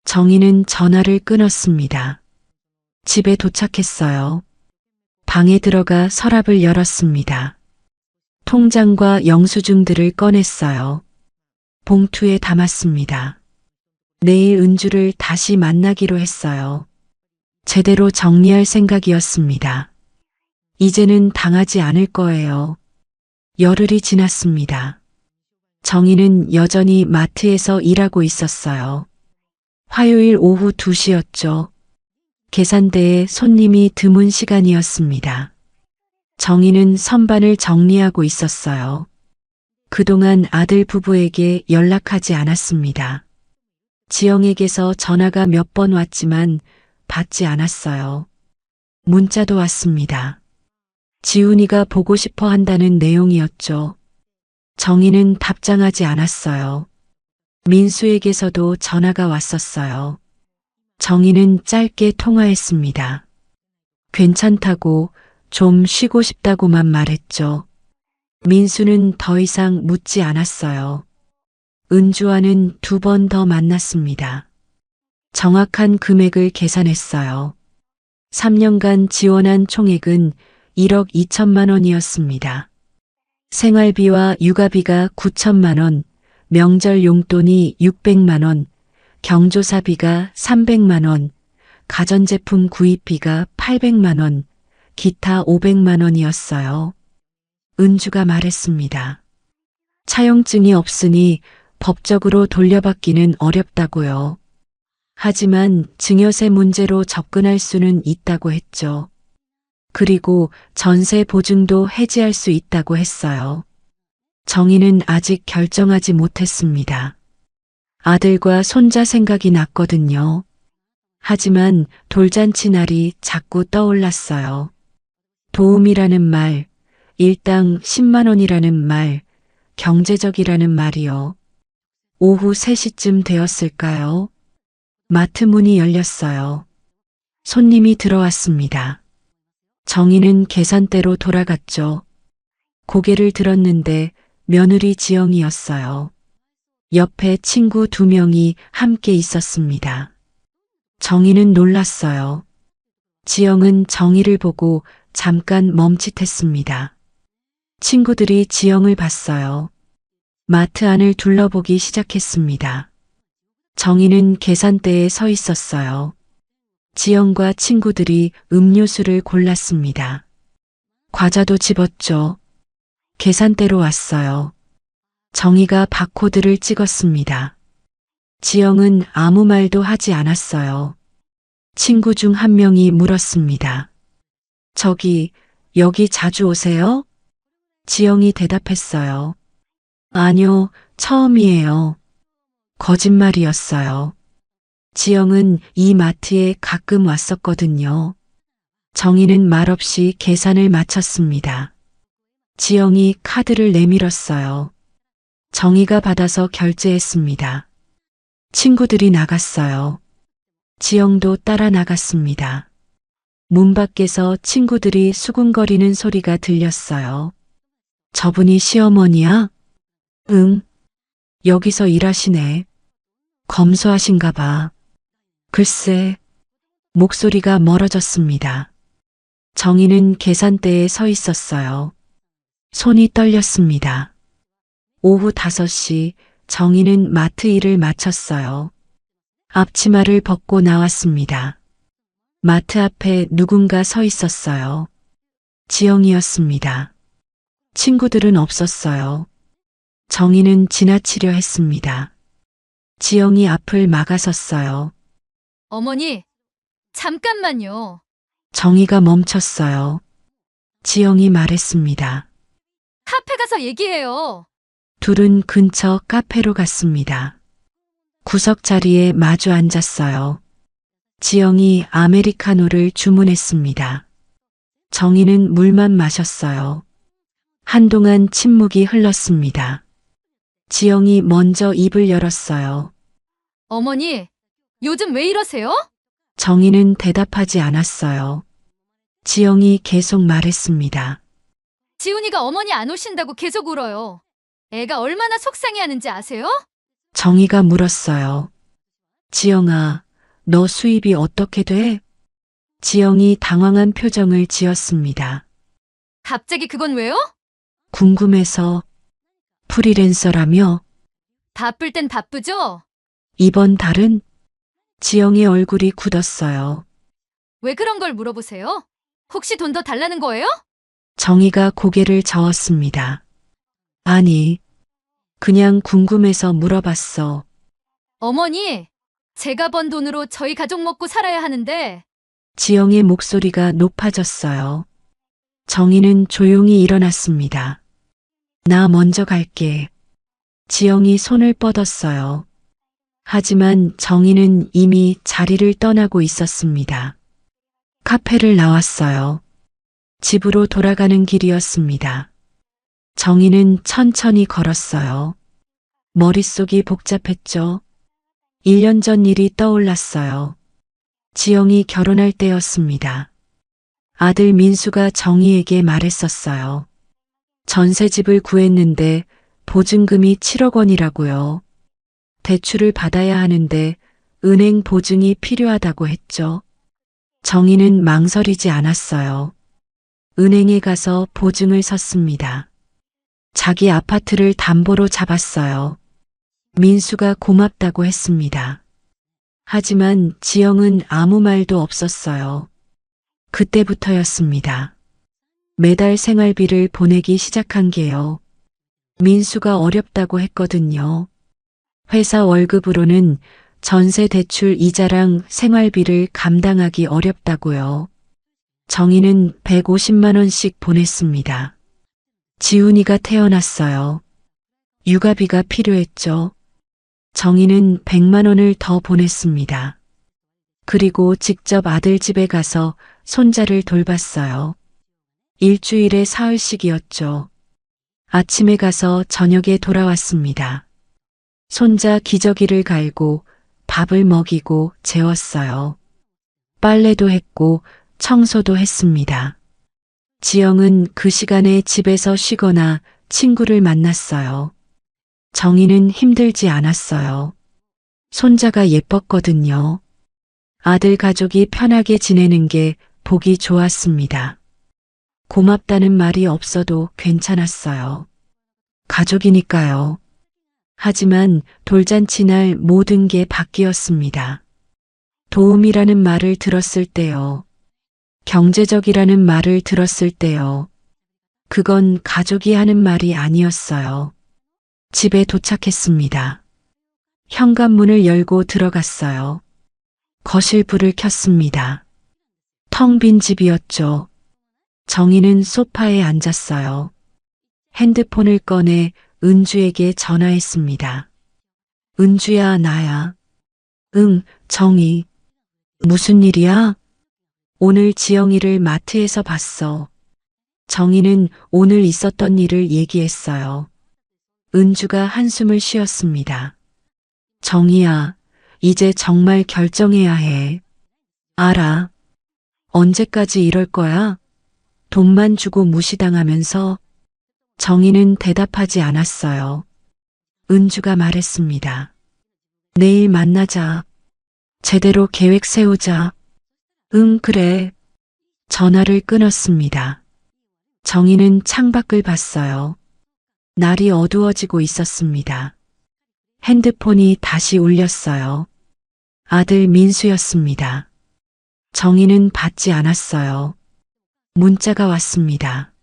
정희는 전화를 끊었습니다. 집에 도착했어요. 방에 들어가 서랍을 열었습니다. 통장과 영수증들을 꺼냈어요. 봉투에 담았습니다. 내일 은주를 다시 만나기로 했어요. 제대로 정리할 생각이었습니다. 이제는 당하지 않을 거예요. 열흘이 지났습니다. 정희는 여전히 마트에서 일하고 있었어요. 화요일 오후 2시였죠. 계산대에 손님이 드문 시간이었습니다. 정희는 선반을 정리하고 있었어요. 그동안 아들 부부에게 연락하지 않았습니다. 지영에게서 전화가 몇 번 왔지만 받지 않았어요. 문자도 왔습니다. 지훈이가 보고 싶어 한다는 내용이었죠. 정희는 답장하지 않았어요. 민수에게서도 전화가 왔었어요. 정희는 짧게 통화했습니다. 괜찮다고, 좀 쉬고 싶다고만 말했죠. 민수는 더 이상 묻지 않았어요. 은주와는 2번 더 만났습니다. 정확한 금액을 계산했어요. 3년간 지원한 총액은 1억 2천만 원이었습니다. 생활비와 육아비가 9천만 원, 명절 용돈이 600만 원, 경조사비가 300만 원, 가전제품 구입비가 800만 원, 기타 500만 원이었어요. 은주가 말했습니다. 차용증이 없으니 법적으로 돌려받기는 어렵다고요. 하지만 증여세 문제로 접근할 수는 있다고 했죠. 그리고 전세 보증도 해지할 수 있다고 했어요. 정희는 아직 결정하지 못했습니다. 아들과 손자 생각이 났거든요. 하지만 돌잔치 날이 자꾸 떠올랐어요. 도움이라는 말, 일당 10만 원이라는 말, 경제적이라는 말이요. 오후 3시쯤 되었을까요? 마트 문이 열렸어요. 손님이 들어왔습니다. 정희는 계산대로 돌아갔죠. 고개를 들었는데 며느리 지영이었어요. 옆에 친구 2명이 함께 있었습니다. 정희는 놀랐어요. 지영은 정희를 보고 잠깐 멈칫했습니다. 친구들이 지영을 봤어요. 마트 안을 둘러보기 시작했습니다. 정희는 계산대에 서 있었어요. 지영과 친구들이 음료수를 골랐습니다. 과자도 집었죠. 계산대로 왔어요. 정희가 바코드를 찍었습니다. 지영은 아무 말도 하지 않았어요. 친구 중 한 명이 물었습니다. 저기, 여기 자주 오세요? 지영이 대답했어요. 아니요, 처음이에요. 거짓말이었어요. 지영은 이 마트에 가끔 왔었거든요. 정희는 말없이 계산을 마쳤습니다. 지영이 카드를 내밀었어요. 정희가 받아서 결제했습니다. 친구들이 나갔어요. 지영도 따라 나갔습니다. 문 밖에서 친구들이 수군거리는 소리가 들렸어요. 저분이 시어머니야? 응. 여기서 일하시네. 검소하신가 봐. 글쎄. 목소리가 멀어졌습니다. 정희는 계산대에 서 있었어요. 손이 떨렸습니다. 오후 5시 정희는 마트 일을 마쳤어요. 앞치마를 벗고 나왔습니다. 마트 앞에 누군가 서 있었어요. 지영이었습니다. 친구들은 없었어요. 정희는 지나치려 했습니다. 지영이 앞을 막아섰어요. 어머니, 잠깐만요. 정희가 멈췄어요. 지영이 말했습니다. 카페 가서 얘기해요. 둘은 근처 카페로 갔습니다. 구석 자리에 마주 앉았어요. 지영이 아메리카노를 주문했습니다. 정희는 물만 마셨어요. 한동안 침묵이 흘렀습니다. 지영이 먼저 입을 열었어요. 어머니, 요즘 왜 이러세요? 정희는 대답하지 않았어요. 지영이 계속 말했습니다. 지훈이가 어머니 안 오신다고 계속 울어요. 애가 얼마나 속상해하는지 아세요? 정희가 물었어요. 지영아, 너 수입이 어떻게 돼? 지영이 당황한 표정을 지었습니다. 갑자기 그건 왜요? 궁금해서. 프리랜서라며? 바쁠 땐 바쁘죠? 이번 달은? 지영의 얼굴이 굳었어요. 왜 그런 걸 물어보세요? 혹시 돈 더 달라는 거예요? 정희가 고개를 저었습니다. 아니, 그냥 궁금해서 물어봤어. 어머니, 제가 번 돈으로 저희 가족 먹고 살아야 하는데 지영의 목소리가 높아졌어요. 정희는 조용히 일어났습니다. 나 먼저 갈게. 지영이 손을 뻗었어요. 하지만 정희는 이미 자리를 떠나고 있었습니다. 카페를 나왔어요. 집으로 돌아가는 길이었습니다. 정희는 천천히 걸었어요. 머릿속이 복잡했죠. 1년 전 일이 떠올랐어요. 지영이 결혼할 때였습니다. 아들 민수가 정희에게 말했었어요. 전세집을 구했는데 보증금이 7억 원이라고요. 대출을 받아야 하는데 은행 보증이 필요하다고 했죠. 정희는 망설이지 않았어요. 은행에 가서 보증을 섰습니다. 자기 아파트를 담보로 잡았어요. 민수가 고맙다고 했습니다. 하지만 지영은 아무 말도 없었어요. 그때부터였습니다. 매달 생활비를 보내기 시작한 게요. 민수가 어렵다고 했거든요. 회사 월급으로는 전세 대출 이자랑 생활비를 감당하기 어렵다고요. 정희는 150만 원씩 보냈습니다. 지훈이가 태어났어요. 육아비가 필요했죠. 정희는 100만 원을 더 보냈습니다. 그리고 직접 아들 집에 가서 손자를 돌봤어요. 일주일에 사흘씩이었죠. 아침에 가서 저녁에 돌아왔습니다. 손자 기저귀를 갈고 밥을 먹이고 재웠어요. 빨래도 했고 청소도 했습니다. 지영은 그 시간에 집에서 쉬거나 친구를 만났어요. 정희는 힘들지 않았어요. 손자가 예뻤거든요. 아들 가족이 편하게 지내는 게 보기 좋았습니다. 고맙다는 말이 없어도 괜찮았어요. 가족이니까요. 하지만 돌잔치 날 모든 게 바뀌었습니다. 도움이라는 말을 들었을 때요. 경제적이라는 말을 들었을 때요. 그건 가족이 하는 말이 아니었어요. 집에 도착했습니다. 현관문을 열고 들어갔어요. 거실 불을 켰습니다. 텅 빈 집이었죠. 정희는 소파에 앉았어요. 핸드폰을 꺼내 은주에게 전화했습니다. 은주야, 나야. 응, 정희. 무슨 일이야? 오늘 지영이를 마트에서 봤어. 정희는 오늘 있었던 일을 얘기했어요. 은주가 한숨을 쉬었습니다. 정희야, 이제 정말 결정해야 해. 알아. 언제까지 이럴 거야? 돈만 주고 무시당하면서. 정희는 대답하지 않았어요. 은주가 말했습니다. 내일 만나자. 제대로 계획 세우자. 응, 그래. 전화를 끊었습니다. 정희는 창밖을 봤어요. 날이 어두워지고 있었습니다. 핸드폰이 다시 울렸어요. 아들 민수였습니다. 정희는 받지 않았어요. 문자가 왔습니다.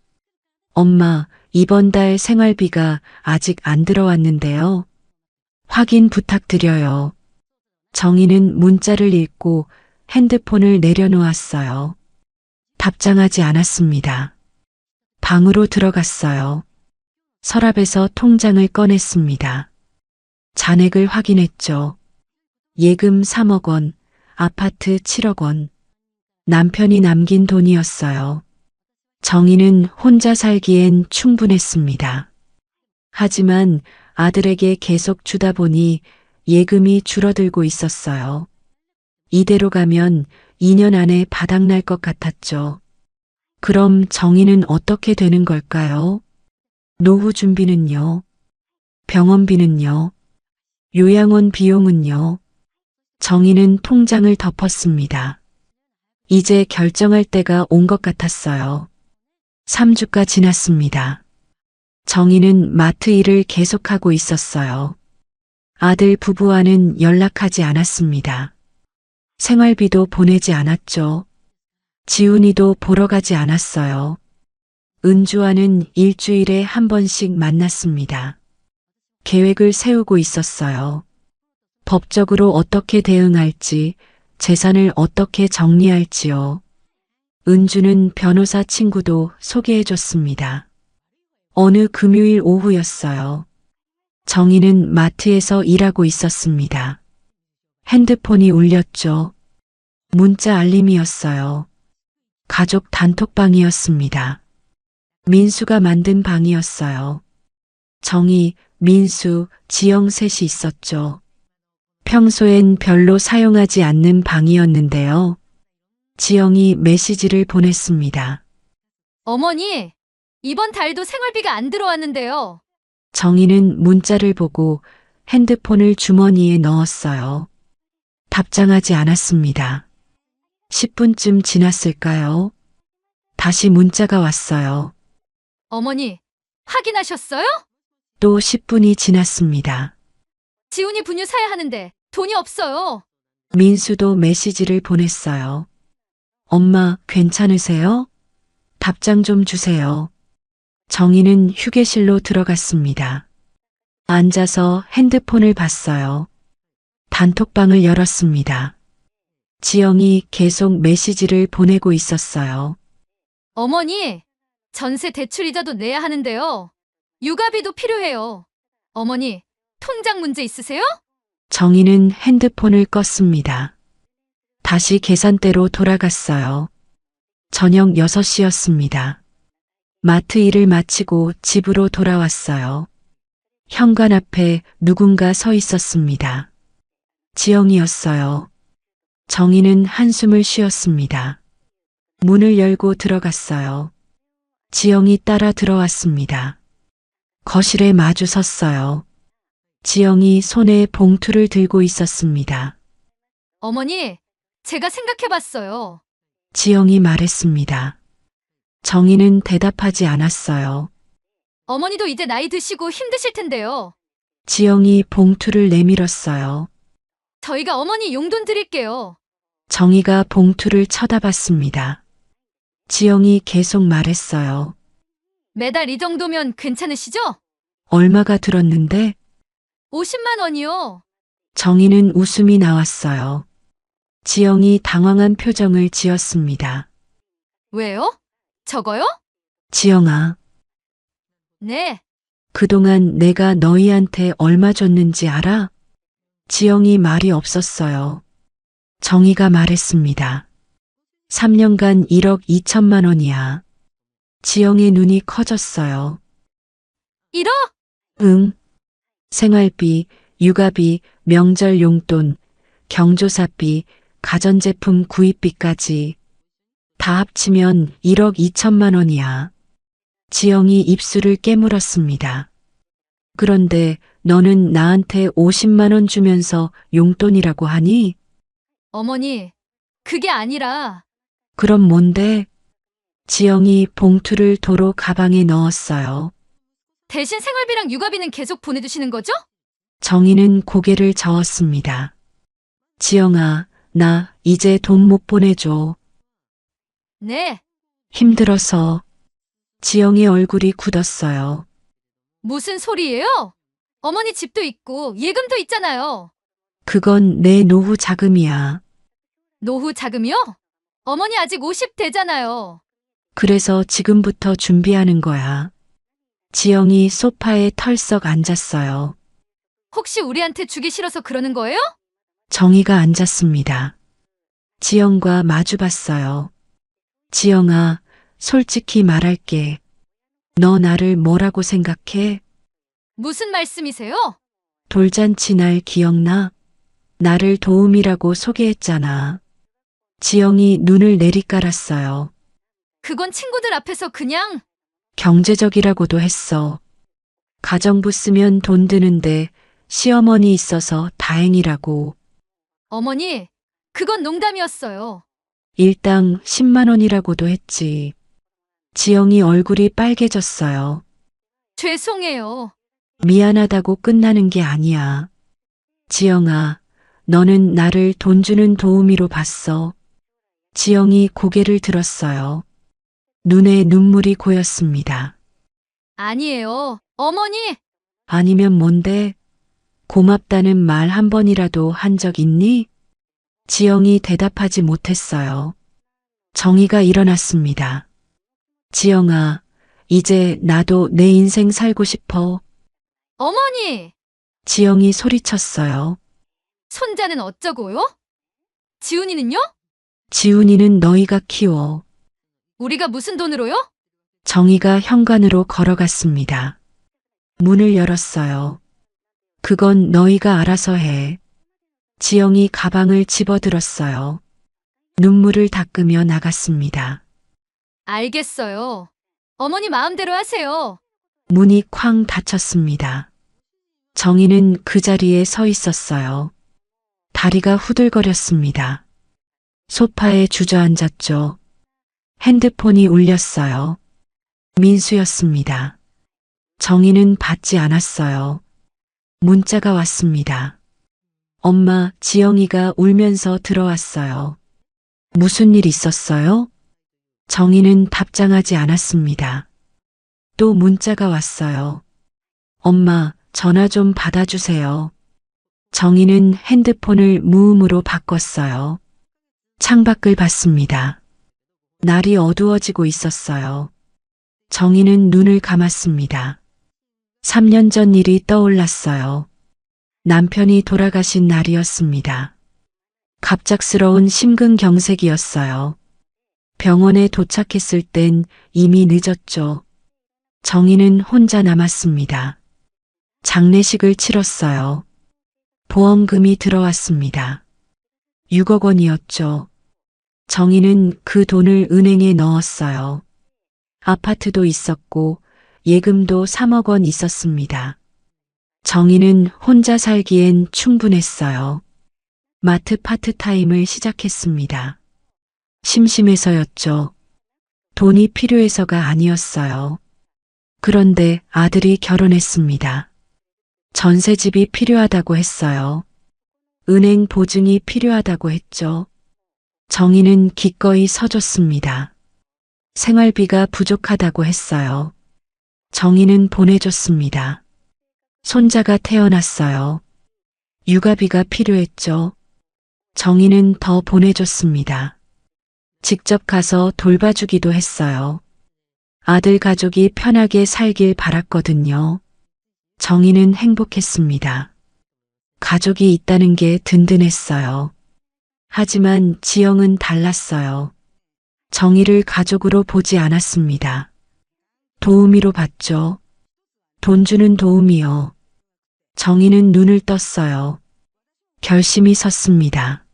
엄마, 이번 달 생활비가 아직 안 들어왔는데요. 확인 부탁드려요. 정희는 문자를 읽고 핸드폰을 내려놓았어요. 답장하지 않았습니다. 방으로 들어갔어요. 서랍에서 통장을 꺼냈습니다. 잔액을 확인했죠. 예금 3억 원, 아파트 7억 원. 남편이 남긴 돈이었어요. 정희는 혼자 살기엔 충분했습니다. 하지만 아들에게 계속 주다 보니 예금이 줄어들고 있었어요. 이대로 가면 2년 안에 바닥날 것 같았죠. 그럼 정희는 어떻게 되는 걸까요? 노후 준비는요? 병원비는요? 요양원 비용은요? 정희는 통장을 덮었습니다. 이제 결정할 때가 온 것 같았어요. 3주가 지났습니다. 정희는 마트 일을 계속하고 있었어요. 아들 부부와는 연락하지 않았습니다. 생활비도 보내지 않았죠. 지훈이도 보러 가지 않았어요. 은주와는 일주일에 한 번씩 만났습니다. 계획을 세우고 있었어요. 법적으로 어떻게 대응할지, 재산을 어떻게 정리할지요. 은주는 변호사 친구도 소개해줬습니다. 어느 금요일 오후였어요. 정희는 마트에서 일하고 있었습니다. 핸드폰이 울렸죠. 문자 알림이었어요. 가족 단톡방이었습니다. 민수가 만든 방이었어요. 정희, 민수, 지영 셋이 있었죠. 평소엔 별로 사용하지 않는 방이었는데요. 지영이 메시지를 보냈습니다. 어머니, 이번 달도 생활비가 안 들어왔는데요. 정희는 문자를 보고 핸드폰을 주머니에 넣었어요. 답장하지 않았습니다. 10분쯤 지났을까요? 다시 문자가 왔어요. 어머니, 확인하셨어요? 또 10분이 지났습니다. 지훈이 분유 사야 하는데 돈이 없어요. 민수도 메시지를 보냈어요. 엄마, 괜찮으세요? 답장 좀 주세요. 정희는 휴게실로 들어갔습니다. 앉아서 핸드폰을 봤어요. 단톡방을 열었습니다. 지영이 계속 메시지를 보내고 있었어요. 어머니, 전세 대출 이자도 내야 하는데요. 육아비도 필요해요. 어머니, 통장 문제 있으세요? 정희는 핸드폰을 껐습니다. 다시 계산대로 돌아갔어요. 저녁 6시였습니다. 마트 일을 마치고 집으로 돌아왔어요. 현관 앞에 누군가 서 있었습니다. 지영이었어요. 정희는 한숨을 쉬었습니다. 문을 열고 들어갔어요. 지영이 따라 들어왔습니다. 거실에 마주 섰어요. 지영이 손에 봉투를 들고 있었습니다. 어머니, 제가 생각해봤어요. 지영이 말했습니다. 정희는 대답하지 않았어요. 어머니도 이제 나이 드시고 힘드실 텐데요. 지영이 봉투를 내밀었어요. 저희가 어머니 용돈 드릴게요. 정희가 봉투를 쳐다봤습니다. 지영이 계속 말했어요. 매달 이 정도면 괜찮으시죠? 얼마가 들었는데? 50만 원이요. 정희는 웃음이 나왔어요. 지영이 당황한 표정을 지었습니다. 왜요? 적어요? 지영아, 네. 그동안 내가 너희한테 얼마 줬는지 알아? 지영이 말이 없었어요. 정희가 말했습니다. 3년간 1억 2천만 원이야. 지영의 눈이 커졌어요. 1억? 응. 생활비, 육아비, 명절 용돈, 경조사비, 가전제품 구입비까지 다 합치면 1억 2천만 원이야. 지영이 입술을 깨물었습니다. 그런데 너는 나한테 50만 원 주면서 용돈이라고 하니? 어머니, 그게 아니라 그럼 뭔데? 지영이 봉투를 도로 가방에 넣었어요. 대신 생활비랑 육아비는 계속 보내주시는 거죠? 정희는 고개를 저었습니다. 지영아, 나 이제 돈 못 보내줘. 네. 힘들어서. 지영의 얼굴이 굳었어요. 무슨 소리예요? 어머니 집도 있고 예금도 있잖아요. 그건 내 노후 자금이야. 노후 자금이요? 어머니 아직 50대잖아요. 그래서 지금부터 준비하는 거야. 지영이 소파에 털썩 앉았어요. 혹시 우리한테 주기 싫어서 그러는 거예요? 정희가 앉았습니다. 지영과 마주 봤어요. 지영아, 솔직히 말할게. 너 나를 뭐라고 생각해? 무슨 말씀이세요? 돌잔치 날 기억나? 나를 도움이라고 소개했잖아. 지영이 눈을 내리깔았어요. 그건 친구들 앞에서 그냥 경제적이라고도 했어. 가정부 쓰면 돈 드는데 시어머니 있어서 다행이라고. 어머니, 그건 농담이었어요. 일당 10만 원이라고도 했지. 지영이 얼굴이 빨개졌어요. 죄송해요. 미안하다고 끝나는 게 아니야. 지영아, 너는 나를 돈 주는 도우미로 봤어. 지영이 고개를 들었어요. 눈에 눈물이 고였습니다. 아니에요. 어머니, 아니면 뭔데? 고맙다는 말 한 번이라도 한 적 있니? 지영이 대답하지 못했어요. 정희가 일어났습니다. 지영아, 이제 나도 내 인생 살고 싶어. 어머니! 지영이 소리쳤어요. 손자는 어쩌고요? 지훈이는요? 지훈이는 너희가 키워. 우리가 무슨 돈으로요? 정희가 현관으로 걸어갔습니다. 문을 열었어요. 그건 너희가 알아서 해. 지영이 가방을 집어들었어요. 눈물을 닦으며 나갔습니다. 알겠어요. 어머니 마음대로 하세요. 문이 쾅 닫혔습니다. 정희는 그 자리에 서 있었어요. 다리가 후들거렸습니다. 소파에 주저앉았죠. 핸드폰이 울렸어요. 민수였습니다. 정희는 받지 않았어요. 문자가 왔습니다. 엄마, 지영이가 울면서 들어왔어요. 무슨 일 있었어요? 정희는 답장하지 않았습니다. 또 문자가 왔어요. 엄마, 전화 좀 받아주세요. 정희는 핸드폰을 무음으로 바꿨어요. 창밖을 봤습니다. 날이 어두워지고 있었어요. 정희는 눈을 감았습니다. 3년 전 일이 떠올랐어요. 남편이 돌아가신 날이었습니다. 갑작스러운 심근경색이었어요. 병원에 도착했을 땐 이미 늦었죠. 정희는 혼자 남았습니다. 장례식을 치렀어요. 보험금이 들어왔습니다. 6억 원이었죠. 정희는 그 돈을 은행에 넣었어요. 아파트도 있었고 예금도 3억 원 있었습니다. 정희는 혼자 살기엔 충분했어요. 마트 파트타임을 시작했습니다. 심심해서였죠. 돈이 필요해서가 아니었어요. 그런데 아들이 결혼했습니다. 전세집이 필요하다고 했어요. 은행 보증이 필요하다고 했죠. 정희는 기꺼이 서줬습니다. 생활비가 부족하다고 했어요. 정희는 보내줬습니다. 손자가 태어났어요. 육아비가 필요했죠. 정희는 더 보내줬습니다. 직접 가서 돌봐주기도 했어요. 아들 가족이 편하게 살길 바랐거든요. 정희는 행복했습니다. 가족이 있다는 게 든든했어요. 하지만 지영은 달랐어요. 정희를 가족으로 보지 않았습니다. 도우미로 봤죠. 돈 주는 도우미요. 정희는 눈을 떴어요. 결심이 섰습니다.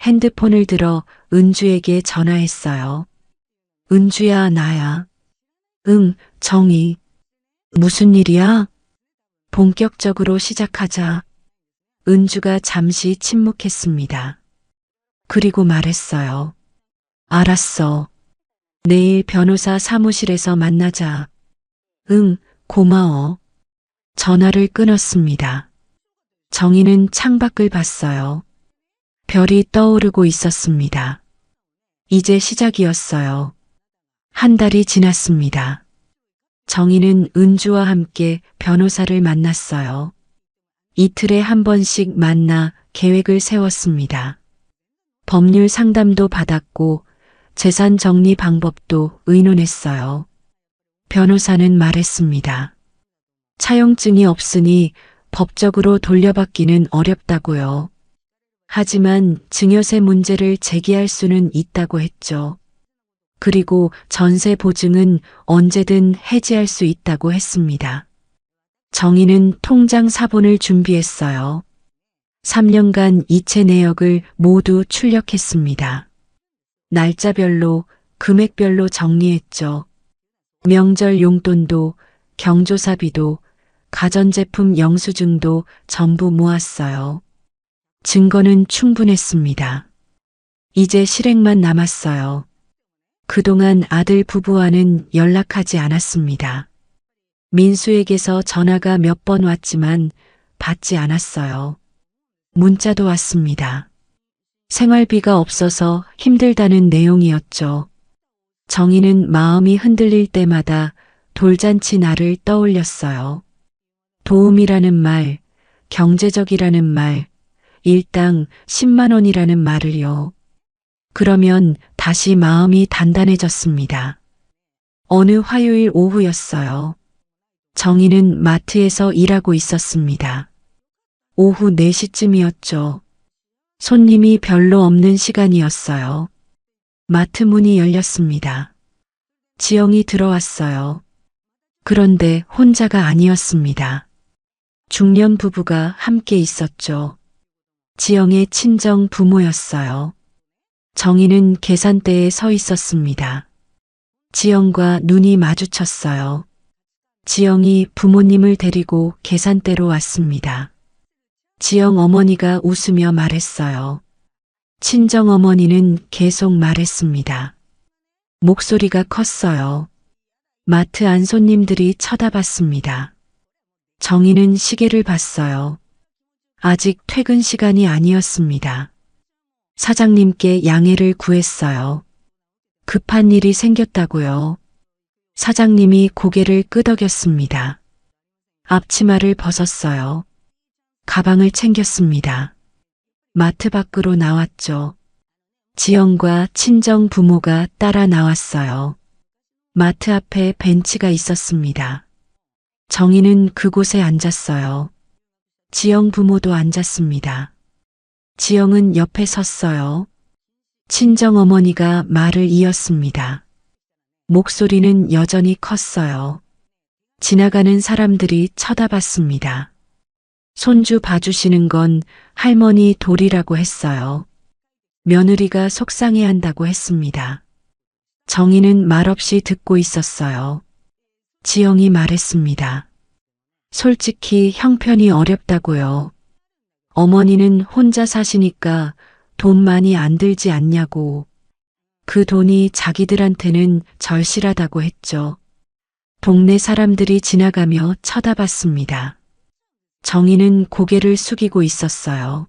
핸드폰을 들어 은주에게 전화했어요. 은주야, 나야. 응, 정희. 무슨 일이야? 본격적으로 시작하자. 은주가 잠시 침묵했습니다. 그리고 말했어요. 알았어. 내일 변호사 사무실에서 만나자. 응, 고마워. 전화를 끊었습니다. 정희는 창밖을 봤어요. 별이 떠오르고 있었습니다. 이제 시작이었어요. 한 달이 지났습니다. 정희는 은주와 함께 변호사를 만났어요. 이틀에 한 번씩 만나 계획을 세웠습니다. 법률 상담도 받았고 재산 정리 방법도 의논했어요. 변호사는 말했습니다. 차용증이 없으니 법적으로 돌려받기는 어렵다고요. 하지만 증여세 문제를 제기할 수는 있다고 했죠. 그리고 전세 보증은 언제든 해지할 수 있다고 했습니다. 정희는 통장 사본을 준비했어요. 3년간 이체 내역을 모두 출력했습니다. 날짜별로, 금액별로 정리했죠. 명절 용돈도, 경조사비도, 가전제품 영수증도 전부 모았어요. 증거는 충분했습니다. 이제 실행만 남았어요. 그동안 아들 부부와는 연락하지 않았습니다. 민수에게서 전화가 몇 번 왔지만 받지 않았어요. 문자도 왔습니다. 생활비가 없어서 힘들다는 내용이었죠. 정희는 마음이 흔들릴 때마다 돌잔치 날을 떠올렸어요. 도움이라는 말, 경제적이라는 말, 일당 10만 원이라는 말을요. 그러면 다시 마음이 단단해졌습니다. 어느 화요일 오후였어요. 정희는 마트에서 일하고 있었습니다. 오후 4시쯤이었죠. 손님이 별로 없는 시간이었어요. 마트 문이 열렸습니다. 지영이 들어왔어요. 그런데 혼자가 아니었습니다. 중년 부부가 함께 있었죠. 지영의 친정 부모였어요. 정희는 계산대에 서 있었습니다. 지영과 눈이 마주쳤어요. 지영이 부모님을 데리고 계산대로 왔습니다. 지영 어머니가 웃으며 말했어요. 친정 어머니는 계속 말했습니다. 목소리가 컸어요. 마트 안 손님들이 쳐다봤습니다. 정희는 시계를 봤어요. 아직 퇴근 시간이 아니었습니다. 사장님께 양해를 구했어요. 급한 일이 생겼다고요. 사장님이 고개를 끄덕였습니다. 앞치마를 벗었어요. 가방을 챙겼습니다. 마트 밖으로 나왔죠. 지영과 친정 부모가 따라 나왔어요. 마트 앞에 벤치가 있었습니다. 정희는 그곳에 앉았어요. 지영 부모도 앉았습니다. 지영은 옆에 섰어요. 친정 어머니가 말을 이었습니다. 목소리는 여전히 컸어요. 지나가는 사람들이 쳐다봤습니다. 손주 봐주시는 건 할머니 도리라고 했어요. 며느리가 속상해한다고 했습니다. 정희는 말없이 듣고 있었어요. 지영이 말했습니다. 솔직히 형편이 어렵다고요. 어머니는 혼자 사시니까 돈 많이 안 들지 않냐고. 그 돈이 자기들한테는 절실하다고 했죠. 동네 사람들이 지나가며 쳐다봤습니다. 정희는 고개를 숙이고 있었어요.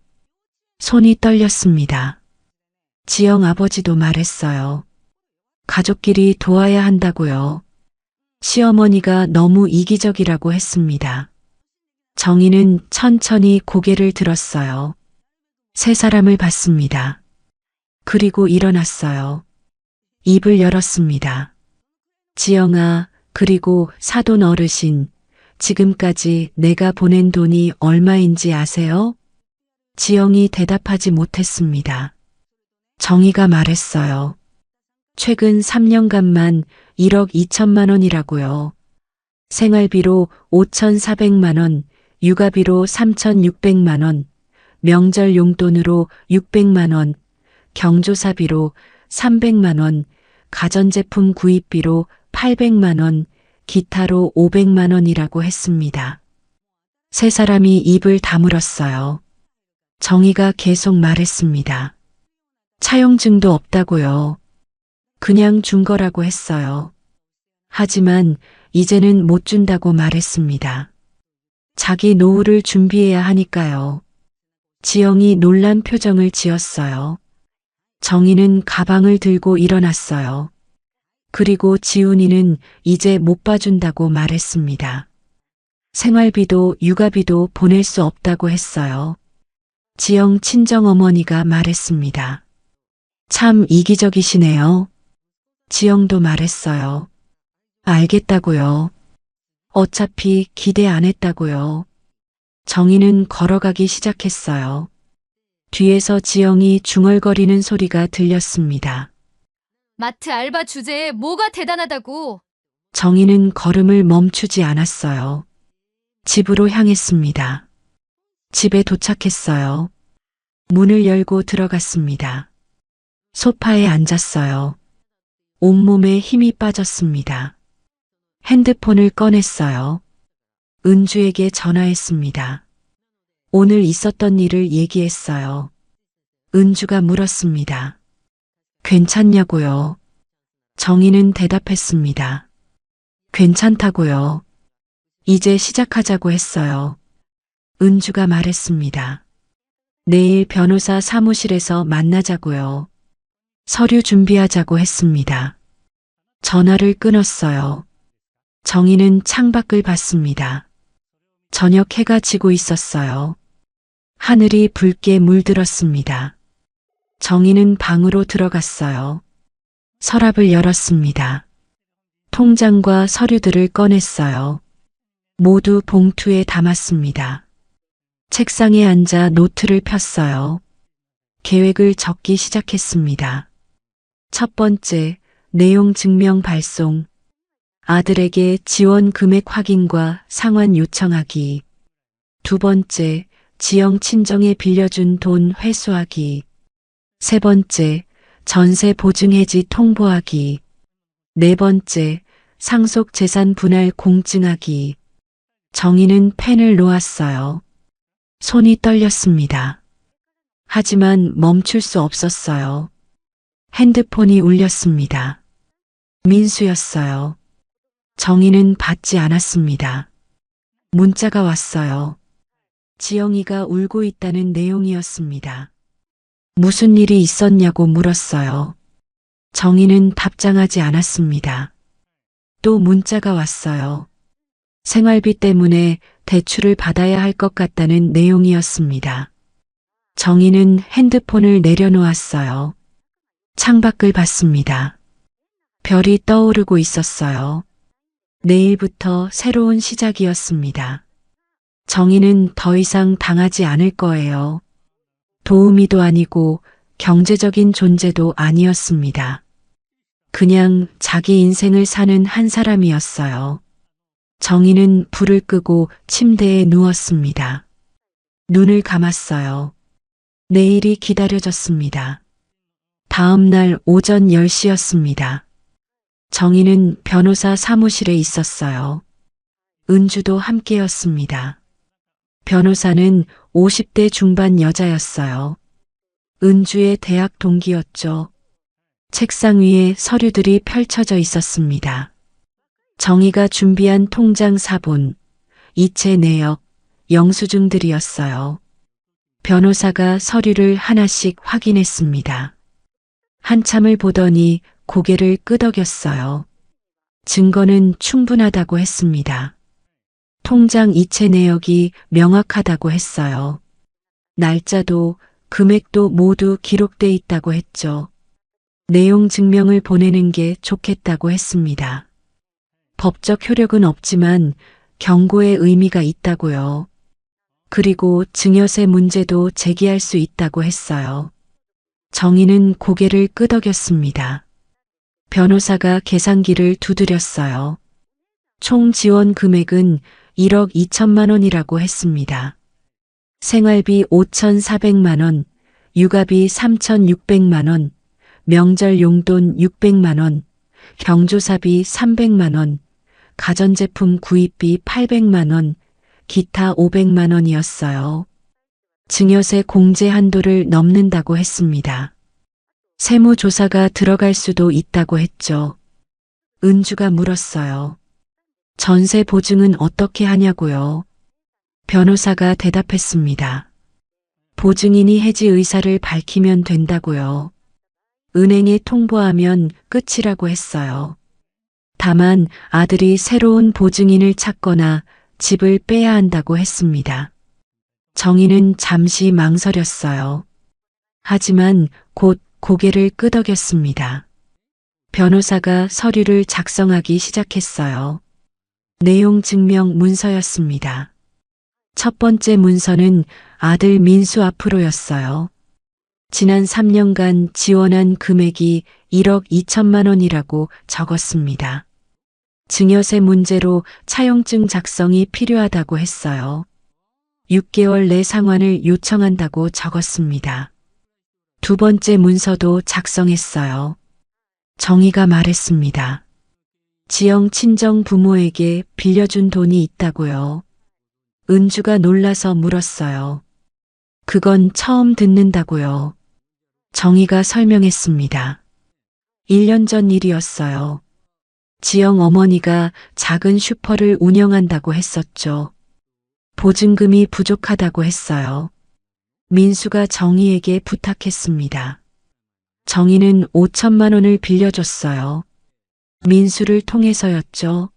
손이 떨렸습니다. 지영 아버지도 말했어요. 가족끼리 도와야 한다고요. 시어머니가 너무 이기적이라고 했습니다. 정희는 천천히 고개를 들었어요. 세 사람을 봤습니다. 그리고 일어났어요. 입을 열었습니다. 지영아, 그리고 사돈 어르신, 지금까지 내가 보낸 돈이 얼마인지 아세요? 지영이 대답하지 못했습니다. 정희가 말했어요. 최근 3년간만 1억 2천만 원이라고요. 생활비로 5,400만 원, 육아비로 3,600만 원, 명절 용돈으로 600만 원, 경조사비로 300만 원, 가전제품 구입비로 800만 원, 기타로 500만 원이라고 했습니다. 세 사람이 입을 다물었어요. 정희가 계속 말했습니다. 차용증도 없다고요. 그냥 준 거라고 했어요. 하지만 이제는 못 준다고 말했습니다. 자기 노후를 준비해야 하니까요. 지영이 놀란 표정을 지었어요. 정희는 가방을 들고 일어났어요. 그리고 지훈이는 이제 못 봐준다고 말했습니다. 생활비도 육아비도 보낼 수 없다고 했어요. 지영 친정어머니가 말했습니다. 참 이기적이시네요. 지영도 말했어요. 알겠다고요. 어차피 기대 안 했다고요. 정희는 걸어가기 시작했어요. 뒤에서 지영이 중얼거리는 소리가 들렸습니다. 마트 알바 주제에 뭐가 대단하다고. 정희는 걸음을 멈추지 않았어요. 집으로 향했습니다. 집에 도착했어요. 문을 열고 들어갔습니다. 소파에 앉았어요. 온몸에 힘이 빠졌습니다. 핸드폰을 꺼냈어요. 은주에게 전화했습니다. 오늘 있었던 일을 얘기했어요. 은주가 물었습니다. 괜찮냐고요? 정희는 대답했습니다. 괜찮다고요. 이제 시작하자고 했어요. 은주가 말했습니다. 내일 변호사 사무실에서 만나자고요. 서류 준비하자고 했습니다. 전화를 끊었어요. 정희는 창밖을 봤습니다. 저녁 해가 지고 있었어요. 하늘이 붉게 물들었습니다. 정희는 방으로 들어갔어요. 서랍을 열었습니다. 통장과 서류들을 꺼냈어요. 모두 봉투에 담았습니다. 책상에 앉아 노트를 폈어요. 계획을 적기 시작했습니다. 첫 번째, 내용 증명 발송. 아들에게 지원 금액 확인과 상환 요청하기. 두 번째, 지영 친정에 빌려준 돈 회수하기. 세 번째, 전세 보증 해지 통보하기. 네 번째, 상속 재산 분할 공증하기. 정희는 펜을 놓았어요. 손이 떨렸습니다. 하지만 멈출 수 없었어요. 핸드폰이 울렸습니다. 민수였어요. 정희는 받지 않았습니다. 문자가 왔어요. 지영이가 울고 있다는 내용이었습니다. 무슨 일이 있었냐고 물었어요. 정희는 답장하지 않았습니다. 또 문자가 왔어요. 생활비 때문에 대출을 받아야 할 것 같다는 내용이었습니다. 정희는 핸드폰을 내려놓았어요. 창밖을 봤습니다. 별이 떠오르고 있었어요. 내일부터 새로운 시작이었습니다. 정희는 더 이상 당하지 않을 거예요. 도우미도 아니고 경제적인 존재도 아니었습니다. 그냥 자기 인생을 사는 한 사람이었어요. 정희는 불을 끄고 침대에 누웠습니다. 눈을 감았어요. 내일이 기다려졌습니다. 다음 날 오전 10시였습니다. 정희는 변호사 사무실에 있었어요. 은주도 함께였습니다. 변호사는 50대 중반 여자였어요. 은주의 대학 동기였죠. 책상 위에 서류들이 펼쳐져 있었습니다. 정희가 준비한 통장 사본, 이체 내역, 영수증들이었어요. 변호사가 서류를 하나씩 확인했습니다. 한참을 보더니 고개를 끄덕였어요. 증거는 충분하다고 했습니다. 통장 이체 내역이 명확하다고 했어요. 날짜도 금액도 모두 기록돼 있다고 했죠. 내용 증명을 보내는 게 좋겠다고 했습니다. 법적 효력은 없지만 경고의 의미가 있다고요. 그리고 증여세 문제도 제기할 수 있다고 했어요. 정희는 고개를 끄덕였습니다. 변호사가 계산기를 두드렸어요. 총 지원 금액은 1억 2천만 원이라고 했습니다. 생활비 5,400만 원, 육아비 3,600만 원, 명절 용돈 600만 원, 경조사비 300만 원, 가전제품 구입비 800만 원, 기타 500만 원이었어요. 증여세 공제 한도를 넘는다고 했습니다. 세무조사가 들어갈 수도 있다고 했죠. 은주가 물었어요. 전세 보증은 어떻게 하냐고요? 변호사가 대답했습니다. 보증인이 해지 의사를 밝히면 된다고요. 은행에 통보하면 끝이라고 했어요. 다만 아들이 새로운 보증인을 찾거나 집을 빼야 한다고 했습니다. 정희는 잠시 망설였어요. 하지만 곧 고개를 끄덕였습니다. 변호사가 서류를 작성하기 시작했어요. 내용 증명 문서였습니다. 첫 번째 문서는 아들 민수 앞으로였어요. 지난 3년간 지원한 금액이 1억 2천만 원이라고 적었습니다. 증여세 문제로 차용증 작성이 필요하다고 했어요. 6개월 내 상환을 요청한다고 적었습니다. 두 번째 문서도 작성했어요. 정희가 말했습니다. 지영 친정 부모에게 빌려준 돈이 있다고요. 은주가 놀라서 물었어요. 그건 처음 듣는다고요. 정희가 설명했습니다. 1년 전 일이었어요. 지영 어머니가 작은 슈퍼를 운영한다고 했었죠. 보증금이 부족하다고 했어요. 민수가 정희에게 부탁했습니다. 정희는 5천만 원을 빌려줬어요. 민수를 통해서였죠.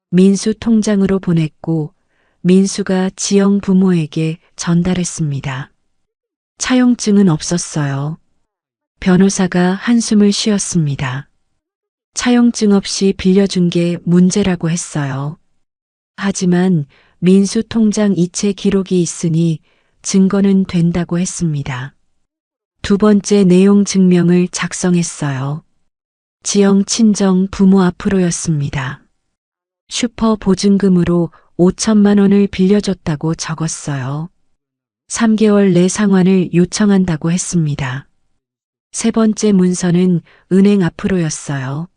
민수 통장으로 보냈고 민수가 지영 부모에게 전달했습니다. 차용증은 없었어요. 변호사가 한숨을 쉬었습니다. 차용증 없이 빌려준 게 문제라고 했어요. 하지만 민수 통장 이체 기록이 있으니 증거는 된다고 했습니다. 두 번째 내용 증명을 작성했어요. 지영 친정 부모 앞으로였습니다. 슈퍼 보증금으로 5천만 원을 빌려줬다고 적었어요. 3개월 내 상환을 요청한다고 했습니다. 세 번째 문서는 은행 앞으로였어요.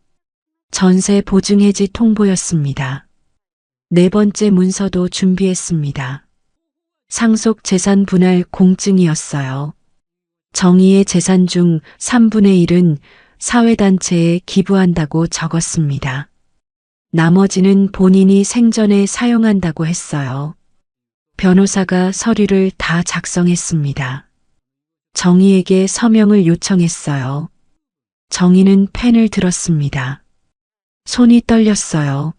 전세 보증해지 통보였습니다. 네 번째 문서도 준비했습니다. 상속 재산 분할 공증이었어요. 정희의 재산 중 3분의 1은 사회단체에 기부한다고 적었습니다. 나머지는 본인이 생전에 사용한다고 했어요. 변호사가 서류를 다 작성했습니다. 정희에게 서명을 요청했어요. 정희는 펜을 들었습니다. 손이 떨렸어요.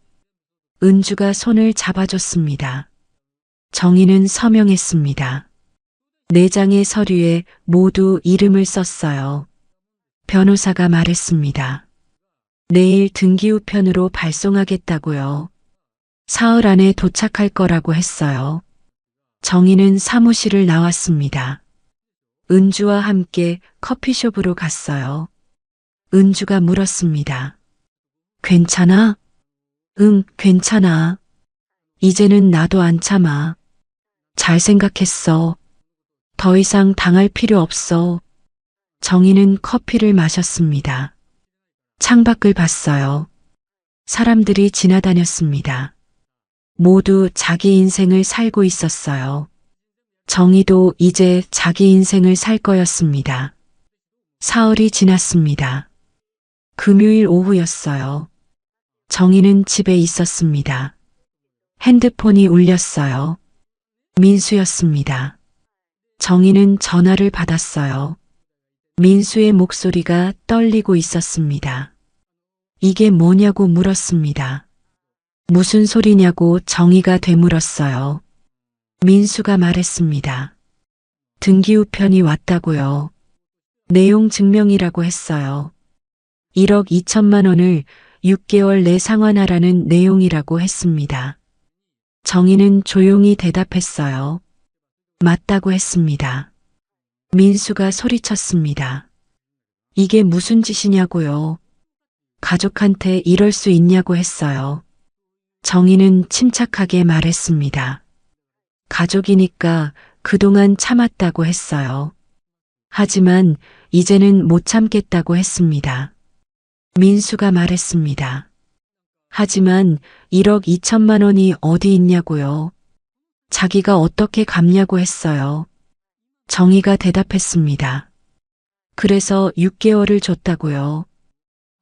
은주가 손을 잡아줬습니다. 정희는 서명했습니다. 4장의 서류에 모두 이름을 썼어요. 변호사가 말했습니다. 내일 등기우편으로 발송하겠다고요. 사흘 안에 도착할 거라고 했어요. 정희는 사무실을 나왔습니다. 은주와 함께 커피숍으로 갔어요. 은주가 물었습니다. 괜찮아? 응, 괜찮아. 이제는 나도 안 참아. 잘 생각했어. 더 이상 당할 필요 없어. 정희는 커피를 마셨습니다. 창밖을 봤어요. 사람들이 지나다녔습니다. 모두 자기 인생을 살고 있었어요. 정희도 이제 자기 인생을 살 거였습니다. 사흘이 지났습니다. 금요일 오후였어요. 정희는 집에 있었습니다. 핸드폰이 울렸어요. 민수였습니다. 정희는 전화를 받았어요. 민수의 목소리가 떨리고 있었습니다. 이게 뭐냐고 물었습니다. 무슨 소리냐고 정의가 되물었어요. 민수가 말했습니다. 등기우편이 왔다고요. 내용 증명이라고 했어요. 1억 2천만 원을 6개월 내 상환하라는 내용이라고 했습니다. 정의는 조용히 대답했어요. 맞다고 했습니다. 민수가 소리쳤습니다. 이게 무슨 짓이냐고요. 가족한테 이럴 수 있냐고 했어요. 정의는 침착하게 말했습니다. 가족이니까 그동안 참았다고 했어요. 하지만 이제는 못 참겠다고 했습니다. 민수가 말했습니다. 하지만 1억 2천만 원이 어디 있냐고요. 자기가 어떻게 갚냐고 했어요. 정의가 대답했습니다. 그래서 6개월을 줬다고요.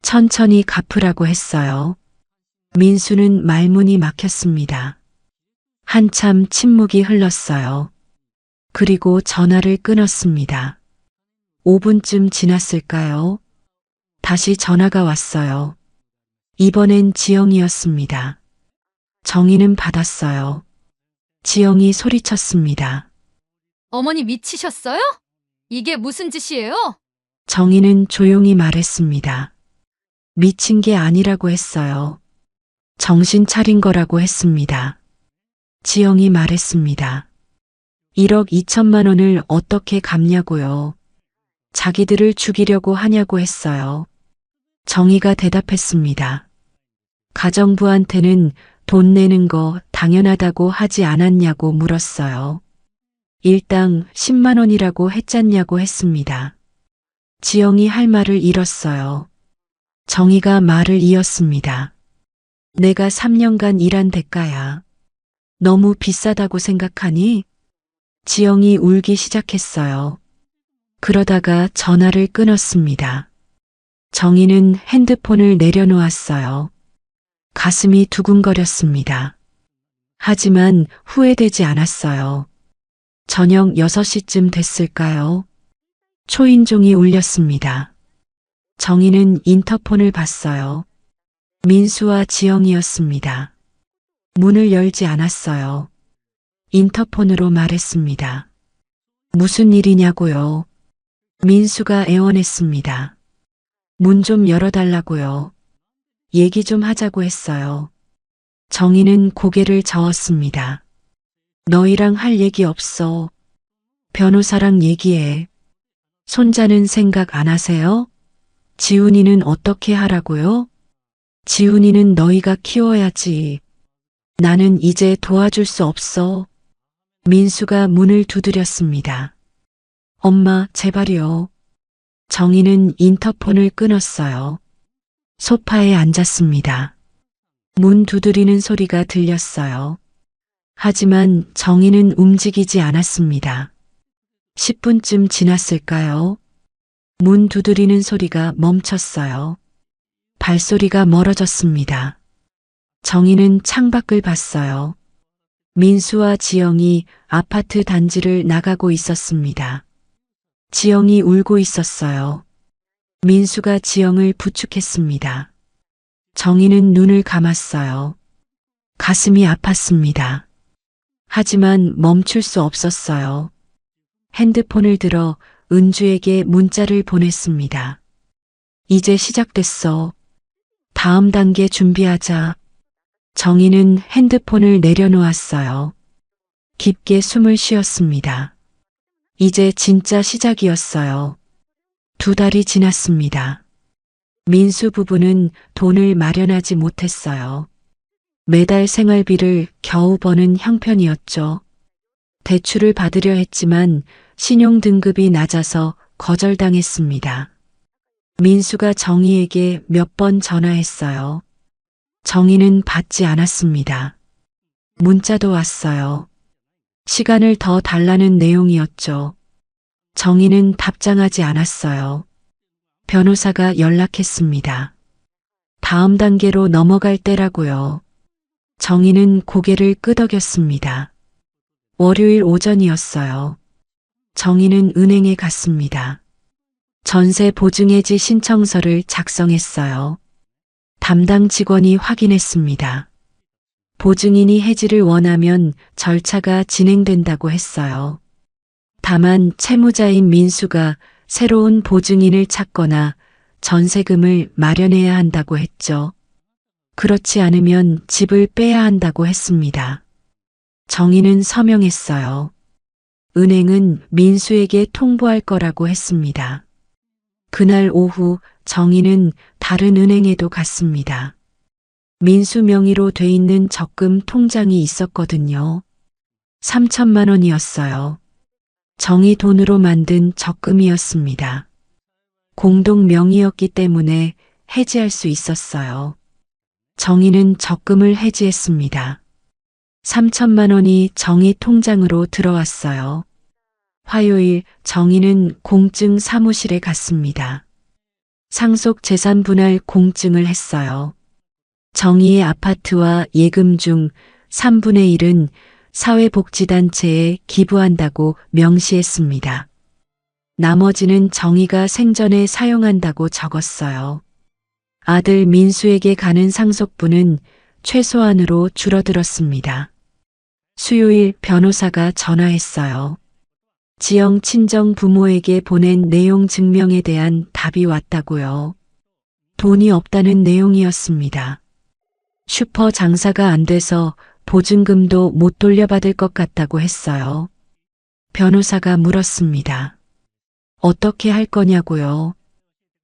천천히 갚으라고 했어요. 민수는 말문이 막혔습니다. 한참 침묵이 흘렀어요. 그리고 전화를 끊었습니다. 5분쯤 지났을까요? 다시 전화가 왔어요. 이번엔 지영이었습니다. 정의는 받았어요. 지영이 소리쳤습니다. 어머니 미치셨어요? 이게 무슨 짓이에요? 정의는 조용히 말했습니다. 미친 게 아니라고 했어요. 정신 차린 거라고 했습니다. 지영이 말했습니다. 1억 2천만 원을 어떻게 갚냐고요. 자기들을 죽이려고 하냐고 했어요. 정의가 대답했습니다. 가정부한테는 돈 내는 거 당연하다고 하지 않았냐고 물었어요. 일당 10만 원이라고 했잖냐고 했습니다. 지영이 할 말을 잃었어요. 정의가 말을 이었습니다. 내가 3년간 일한 대가야. 너무 비싸다고 생각하니? 지영이 울기 시작했어요. 그러다가 전화를 끊었습니다. 정의는 핸드폰을 내려놓았어요. 가슴이 두근거렸습니다. 하지만 후회되지 않았어요. 저녁 6시쯤 됐을까요? 초인종이 울렸습니다. 정의는 인터폰을 봤어요. 민수와 지영이었습니다. 문을 열지 않았어요. 인터폰으로 말했습니다. 무슨 일이냐고요? 민수가 애원했습니다. 문 좀 열어달라고요. 얘기 좀 하자고 했어요. 정의는 고개를 저었습니다. 너희랑 할 얘기 없어. 변호사랑 얘기해. 손자는 생각 안 하세요? 지훈이는 어떻게 하라고요? 지훈이는 너희가 키워야지. 나는 이제 도와줄 수 없어. 민수가 문을 두드렸습니다. 엄마, 제발요. 정의는 인터폰을 끊었어요. 소파에 앉았습니다. 문 두드리는 소리가 들렸어요. 하지만 정의는 움직이지 않았습니다. 10분쯤 지났을까요? 문 두드리는 소리가 멈췄어요. 발소리가 멀어졌습니다. 정의는 창밖을 봤어요. 민수와 지영이 아파트 단지를 나가고 있었습니다. 지영이 울고 있었어요. 민수가 지영을 부축했습니다. 정의는 눈을 감았어요. 가슴이 아팠습니다. 하지만 멈출 수 없었어요. 핸드폰을 들어 은주에게 문자를 보냈습니다. 이제 시작됐어. 다음 단계 준비하자. 정의는 핸드폰을 내려놓았어요. 깊게 숨을 쉬었습니다. 이제 진짜 시작이었어요. 2달이 지났습니다. 민수 부부는 돈을 마련하지 못했어요. 매달 생활비를 겨우 버는 형편이었죠. 대출을 받으려 했지만 신용 등급이 낮아서 거절당했습니다. 민수가 정의에게 몇 번 전화했어요. 정의는 받지 않았습니다. 문자도 왔어요. 시간을 더 달라는 내용이었죠. 정의는 답장하지 않았어요. 변호사가 연락했습니다. 다음 단계로 넘어갈 때라고요. 정의는 고개를 끄덕였습니다. 월요일 오전이었어요. 정의는 은행에 갔습니다. 전세 보증해지 신청서를 작성했어요. 담당 직원이 확인했습니다. 보증인이 해지를 원하면 절차가 진행된다고 했어요. 다만 채무자인 민수가 새로운 보증인을 찾거나 전세금을 마련해야 한다고 했죠. 그렇지 않으면 집을 빼야 한다고 했습니다. 정희는 서명했어요. 은행은 민수에게 통보할 거라고 했습니다. 그날 오후 정희는 다른 은행에도 갔습니다. 민수 명의로 돼 있는 적금 통장이 있었거든요. 3천만 원이었어요. 정희 돈으로 만든 적금이었습니다. 공동 명의였기 때문에 해지할 수 있었어요. 정희는 적금을 해지했습니다. 3천만 원이 정희 통장으로 들어왔어요. 화요일 정희는 공증 사무실에 갔습니다. 상속 재산 분할 공증을 했어요. 정희의 아파트와 예금 중 3분의 1은 사회복지단체에 기부한다고 명시했습니다. 나머지는 정희가 생전에 사용한다고 적었어요. 아들 민수에게 가는 상속분은 최소한으로 줄어들었습니다. 수요일 변호사가 전화했어요. 지영 친정 부모에게 보낸 내용 증명에 대한 답이 왔다고요. 돈이 없다는 내용이었습니다. 슈퍼 장사가 안 돼서 보증금도 못 돌려받을 것 같다고 했어요. 변호사가 물었습니다. 어떻게 할 거냐고요?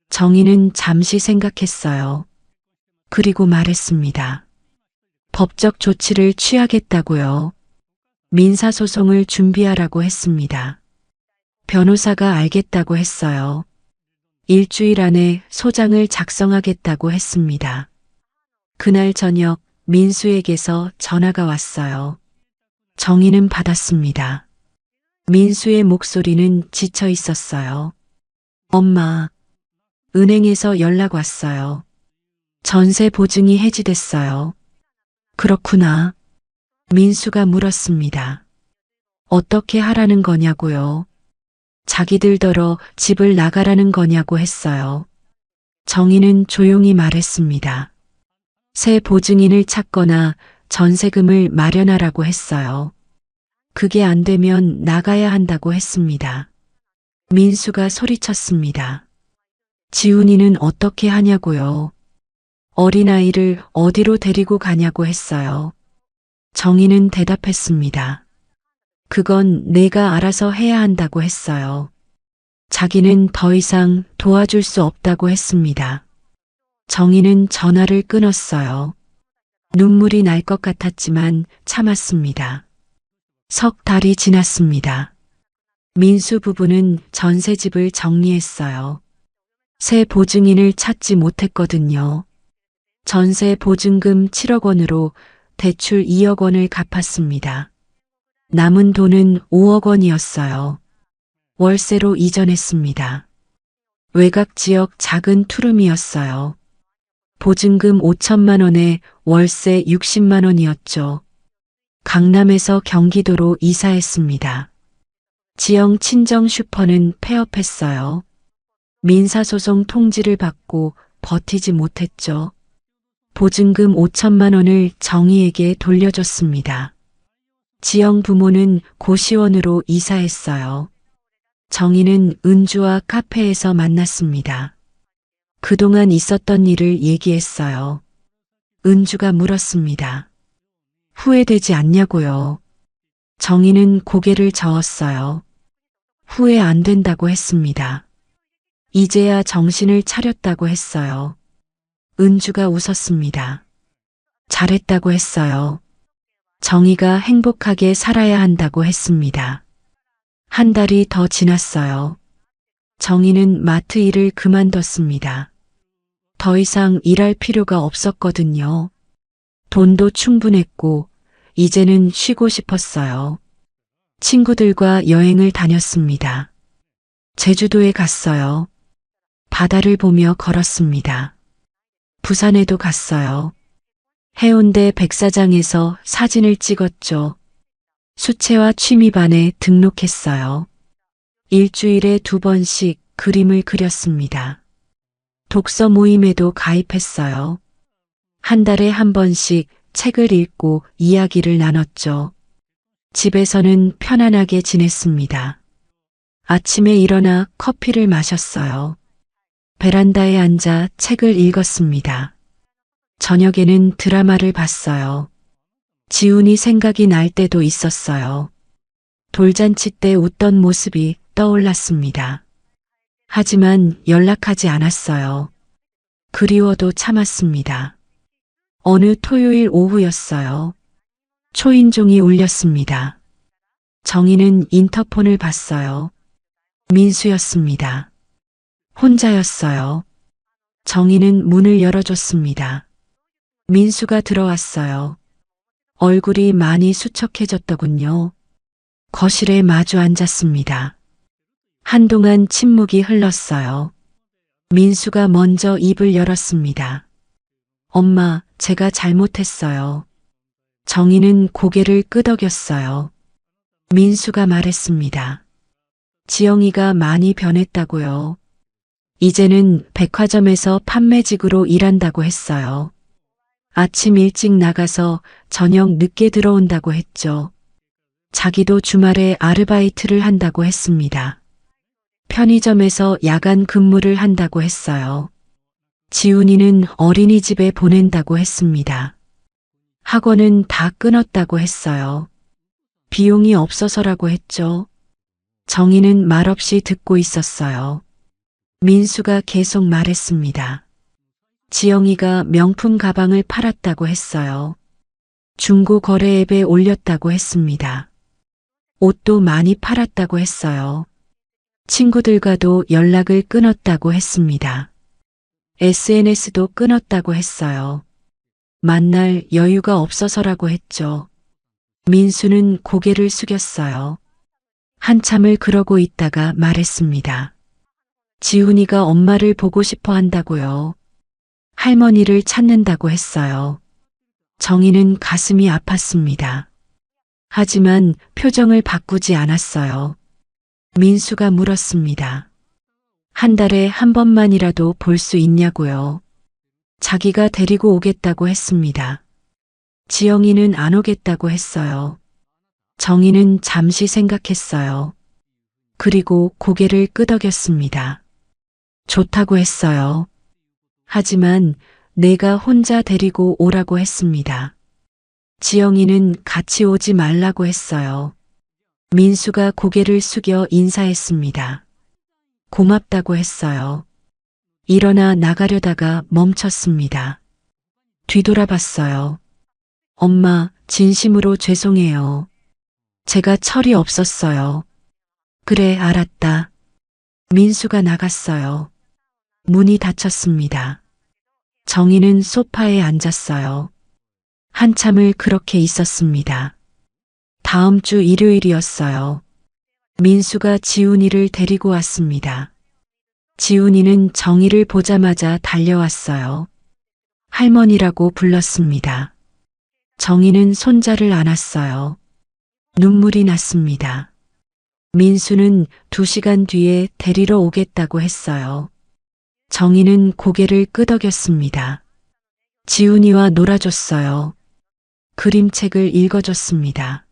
정희는 잠시 생각했어요. 그리고 말했습니다. 법적 조치를 취하겠다고요. 민사소송을 준비하라고 했습니다. 변호사가 알겠다고 했어요. 일주일 안에 소장을 작성하겠다고 했습니다. 그날 저녁 민수에게서 전화가 왔어요. 정희는 받았습니다. 민수의 목소리는 지쳐 있었어요. 엄마, 은행에서 연락 왔어요. 전세 보증이 해지됐어요. 그렇구나. 민수가 물었습니다. 어떻게 하라는 거냐고요? 자기들더러 집을 나가라는 거냐고 했어요. 정희는 조용히 말했습니다. 새 보증인을 찾거나 전세금을 마련하라고 했어요. 그게 안 되면 나가야 한다고 했습니다. 민수가 소리쳤습니다. 지훈이는 어떻게 하냐고요? 어린아이를 어디로 데리고 가냐고 했어요. 정희는 대답했습니다. 그건 내가 알아서 해야 한다고 했어요. 자기는 더 이상 도와줄 수 없다고 했습니다. 정희는 전화를 끊었어요. 눈물이 날 것 같았지만 참았습니다. 석 달이 지났습니다. 민수 부부는 전세집을 정리했어요. 새 보증인을 찾지 못했거든요. 전세 보증금 7억 원으로 대출 2억 원을 갚았습니다. 남은 돈은 5억 원이었어요. 월세로 이전했습니다. 외곽 지역 작은 투룸이었어요. 보증금 5천만 원에 월세 60만 원이었죠. 강남에서 경기도로 이사했습니다. 지영 친정 슈퍼는 폐업했어요. 민사소송 통지를 받고 버티지 못했죠. 보증금 5천만 원을 정희에게 돌려줬습니다. 지영 부모는 고시원으로 이사했어요. 정희는 은주와 카페에서 만났습니다. 그동안 있었던 일을 얘기했어요. 은주가 물었습니다. 후회되지 않냐고요. 정희는 고개를 저었어요. 후회 안 된다고 했습니다. 이제야 정신을 차렸다고 했어요. 은주가 웃었습니다. 잘했다고 했어요. 정희가 행복하게 살아야 한다고 했습니다. 한 달이 더 지났어요. 정희는 마트 일을 그만뒀습니다. 더 이상 일할 필요가 없었거든요. 돈도 충분했고 이제는 쉬고 싶었어요. 친구들과 여행을 다녔습니다. 제주도에 갔어요. 바다를 보며 걸었습니다. 부산에도 갔어요. 해운대 백사장에서 사진을 찍었죠. 수채화 취미반에 등록했어요. 일주일에 2번씩 그림을 그렸습니다. 독서 모임에도 가입했어요. 한 달에 한 번씩 책을 읽고 이야기를 나눴죠. 집에서는 편안하게 지냈습니다. 아침에 일어나 커피를 마셨어요. 베란다에 앉아 책을 읽었습니다. 저녁에는 드라마를 봤어요. 지훈이 생각이 날 때도 있었어요. 돌잔치 때 웃던 모습이 떠올랐습니다. 하지만 연락하지 않았어요. 그리워도 참았습니다. 어느 토요일 오후였어요. 초인종이 울렸습니다. 정희는 인터폰을 봤어요. 민수였습니다. 혼자였어요. 정희는 문을 열어줬습니다. 민수가 들어왔어요. 얼굴이 많이 수척해졌더군요. 거실에 마주 앉았습니다. 한동안 침묵이 흘렀어요. 민수가 먼저 입을 열었습니다. 엄마, 제가 잘못했어요. 정희는 고개를 끄덕였어요. 민수가 말했습니다. 지영이가 많이 변했다고요. 이제는 백화점에서 판매직으로 일한다고 했어요. 아침 일찍 나가서 저녁 늦게 들어온다고 했죠. 자기도 주말에 아르바이트를 한다고 했습니다. 편의점에서 야간 근무를 한다고 했어요. 지훈이는 어린이집에 보낸다고 했습니다. 학원은 다 끊었다고 했어요. 비용이 없어서라고 했죠. 정희는 말없이 듣고 있었어요. 민수가 계속 말했습니다. 지영이가 명품 가방을 팔았다고 했어요. 중고 거래 앱에 올렸다고 했습니다. 옷도 많이 팔았다고 했어요. 친구들과도 연락을 끊었다고 했습니다. SNS도 끊었다고 했어요. 만날 여유가 없어서라고 했죠. 민수는 고개를 숙였어요. 한참을 그러고 있다가 말했습니다. 지훈이가 엄마를 보고 싶어 한다고요. 할머니를 찾는다고 했어요. 정희는 가슴이 아팠습니다. 하지만 표정을 바꾸지 않았어요. 민수가 물었습니다. 한 달에 한 번만이라도 볼 수 있냐고요. 자기가 데리고 오겠다고 했습니다. 지영이는 안 오겠다고 했어요. 정희는 잠시 생각했어요. 그리고 고개를 끄덕였습니다. 좋다고 했어요. 하지만 내가 혼자 데리고 오라고 했습니다. 지영이는 같이 오지 말라고 했어요. 민수가 고개를 숙여 인사했습니다. 고맙다고 했어요. 일어나 나가려다가 멈췄습니다. 뒤돌아봤어요. 엄마, 진심으로 죄송해요. 제가 철이 없었어요. 그래, 알았다. 민수가 나갔어요. 문이 닫혔습니다. 정희는 소파에 앉았어요. 한참을 그렇게 있었습니다. 다음 주 일요일이었어요. 민수가 지훈이를 데리고 왔습니다. 지훈이는 정희를 보자마자 달려왔어요. 할머니라고 불렀습니다. 정희는 손자를 안았어요. 눈물이 났습니다. 민수는 2시간 뒤에 데리러 오겠다고 했어요. 정희는 고개를 끄덕였습니다. 지훈이와 놀아줬어요. 그림책을 읽어줬습니다.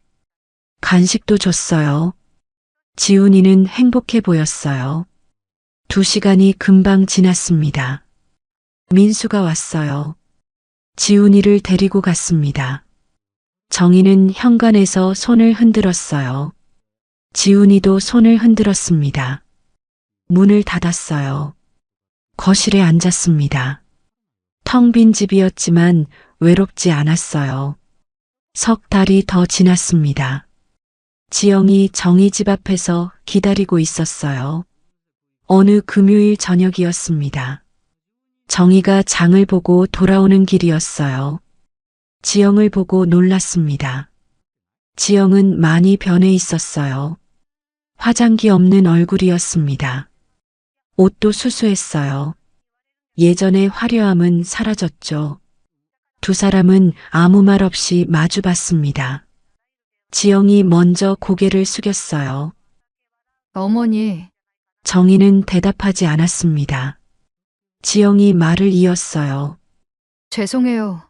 간식도 줬어요. 지훈이는 행복해 보였어요. 2시간이 금방 지났습니다. 민수가 왔어요. 지훈이를 데리고 갔습니다. 정희는 현관에서 손을 흔들었어요. 지훈이도 손을 흔들었습니다. 문을 닫았어요. 거실에 앉았습니다. 텅 빈 집이었지만 외롭지 않았어요. 석 달이 더 지났습니다. 지영이 정희 집 앞에서 기다리고 있었어요. 어느 금요일 저녁이었습니다. 정희가 장을 보고 돌아오는 길이었어요. 지영을 보고 놀랐습니다. 지영은 많이 변해 있었어요. 화장기 없는 얼굴이었습니다. 옷도 수수했어요. 예전의 화려함은 사라졌죠. 두 사람은 아무 말 없이 마주 봤습니다. 지영이 먼저 고개를 숙였어요. 어머니, 정희는 대답하지 않았습니다. 지영이 말을 이었어요. 죄송해요.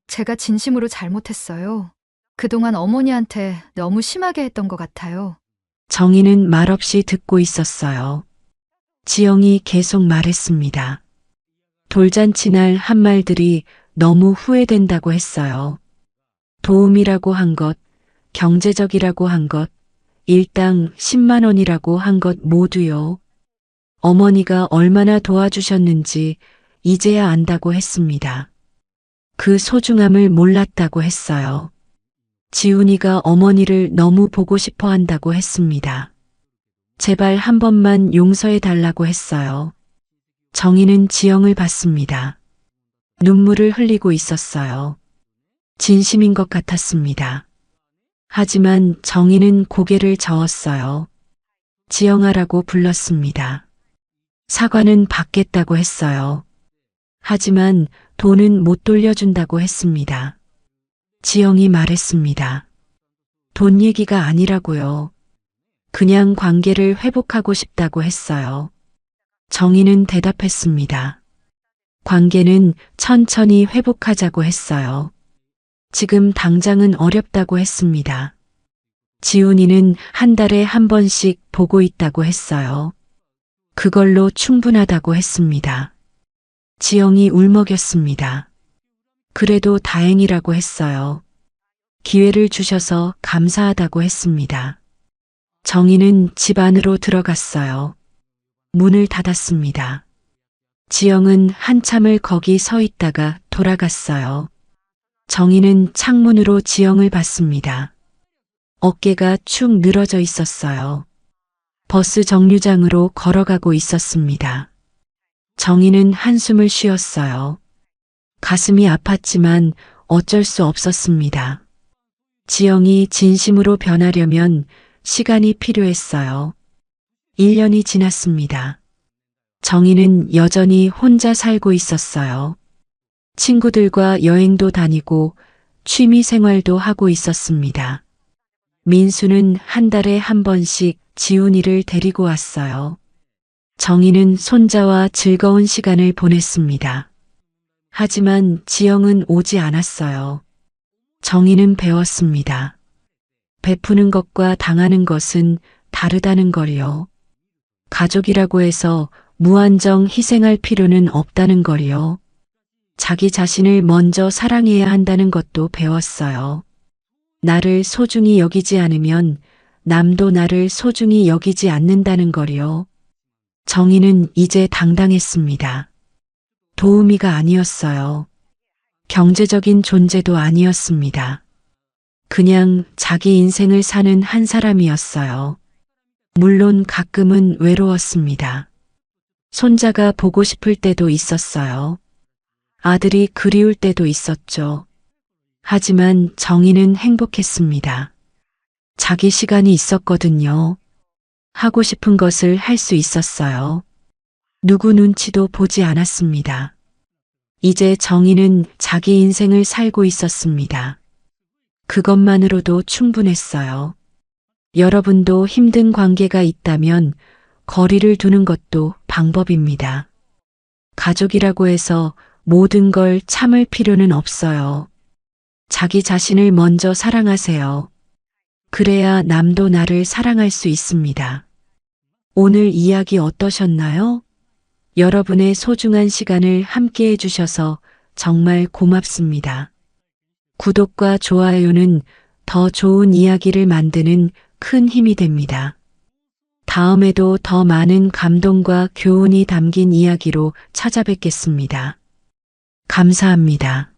제가 진심으로 잘못했어요. 그동안 어머니한테 너무 심하게 했던 것 같아요. 정희는 말없이 듣고 있었어요. 지영이 계속 말했습니다. 돌잔치 날 한 말들이 너무 후회된다고 했어요. 도움이라고 한 것, 경제적이라고 한 것, 일당 10만 원이라고 한 것 모두요. 어머니가 얼마나 도와주셨는지 이제야 안다고 했습니다. 그 소중함을 몰랐다고 했어요. 지훈이가 어머니를 너무 보고 싶어 한다고 했습니다. 제발 한 번만 용서해 달라고 했어요. 정희는 지영을 봤습니다. 눈물을 흘리고 있었어요. 진심인 것 같았습니다. 하지만 정희는 고개를 저었어요. 지영아라고 불렀습니다. 사과는 받겠다고 했어요. 하지만 돈은 못 돌려준다고 했습니다. 지영이 말했습니다. 돈 얘기가 아니라고요. 그냥 관계를 회복하고 싶다고 했어요. 정희는 대답했습니다. 관계는 천천히 회복하자고 했어요. 지금 당장은 어렵다고 했습니다. 지훈이는 한 달에 한 번씩 보고 있다고 했어요. 그걸로 충분하다고 했습니다. 지영이 울먹였습니다. 그래도 다행이라고 했어요. 기회를 주셔서 감사하다고 했습니다. 정희는 집 안으로 들어갔어요. 문을 닫았습니다. 지영은 한참을 거기 서 있다가 돌아갔어요. 정희는 창문으로 지영을 봤습니다. 어깨가 축 늘어져 있었어요. 버스 정류장으로 걸어가고 있었습니다. 정희는 한숨을 쉬었어요. 가슴이 아팠지만 어쩔 수 없었습니다. 지영이 진심으로 변하려면 시간이 필요했어요. 1년이 지났습니다. 정희는 여전히 혼자 살고 있었어요. 친구들과 여행도 다니고 취미 생활도 하고 있었습니다. 민수는 한 달에 한 번씩 지훈이를 데리고 왔어요. 정희는 손자와 즐거운 시간을 보냈습니다. 하지만 지영은 오지 않았어요. 정희는 배웠습니다. 베푸는 것과 당하는 것은 다르다는 걸요. 가족이라고 해서 무한정 희생할 필요는 없다는 걸요. 자기 자신을 먼저 사랑해야 한다는 것도 배웠어요. 나를 소중히 여기지 않으면 남도 나를 소중히 여기지 않는다는 걸요. 정희는 이제 당당했습니다. 도우미가 아니었어요. 경제적인 존재도 아니었습니다. 그냥 자기 인생을 사는 한 사람이었어요. 물론 가끔은 외로웠습니다. 손자가 보고 싶을 때도 있었어요. 아들이 그리울 때도 있었죠. 하지만 정희는 행복했습니다. 자기 시간이 있었거든요. 하고 싶은 것을 할 수 있었어요. 누구 눈치도 보지 않았습니다. 이제 정희는 자기 인생을 살고 있었습니다. 그것만으로도 충분했어요. 여러분도 힘든 관계가 있다면 거리를 두는 것도 방법입니다. 가족이라고 해서 모든 걸 참을 필요는 없어요. 자기 자신을 먼저 사랑하세요. 그래야 남도 나를 사랑할 수 있습니다. 오늘 이야기 어떠셨나요? 여러분의 소중한 시간을 함께 해주셔서 정말 고맙습니다. 구독과 좋아요는 더 좋은 이야기를 만드는 큰 힘이 됩니다. 다음에도 더 많은 감동과 교훈이 담긴 이야기로 찾아뵙겠습니다. 감사합니다.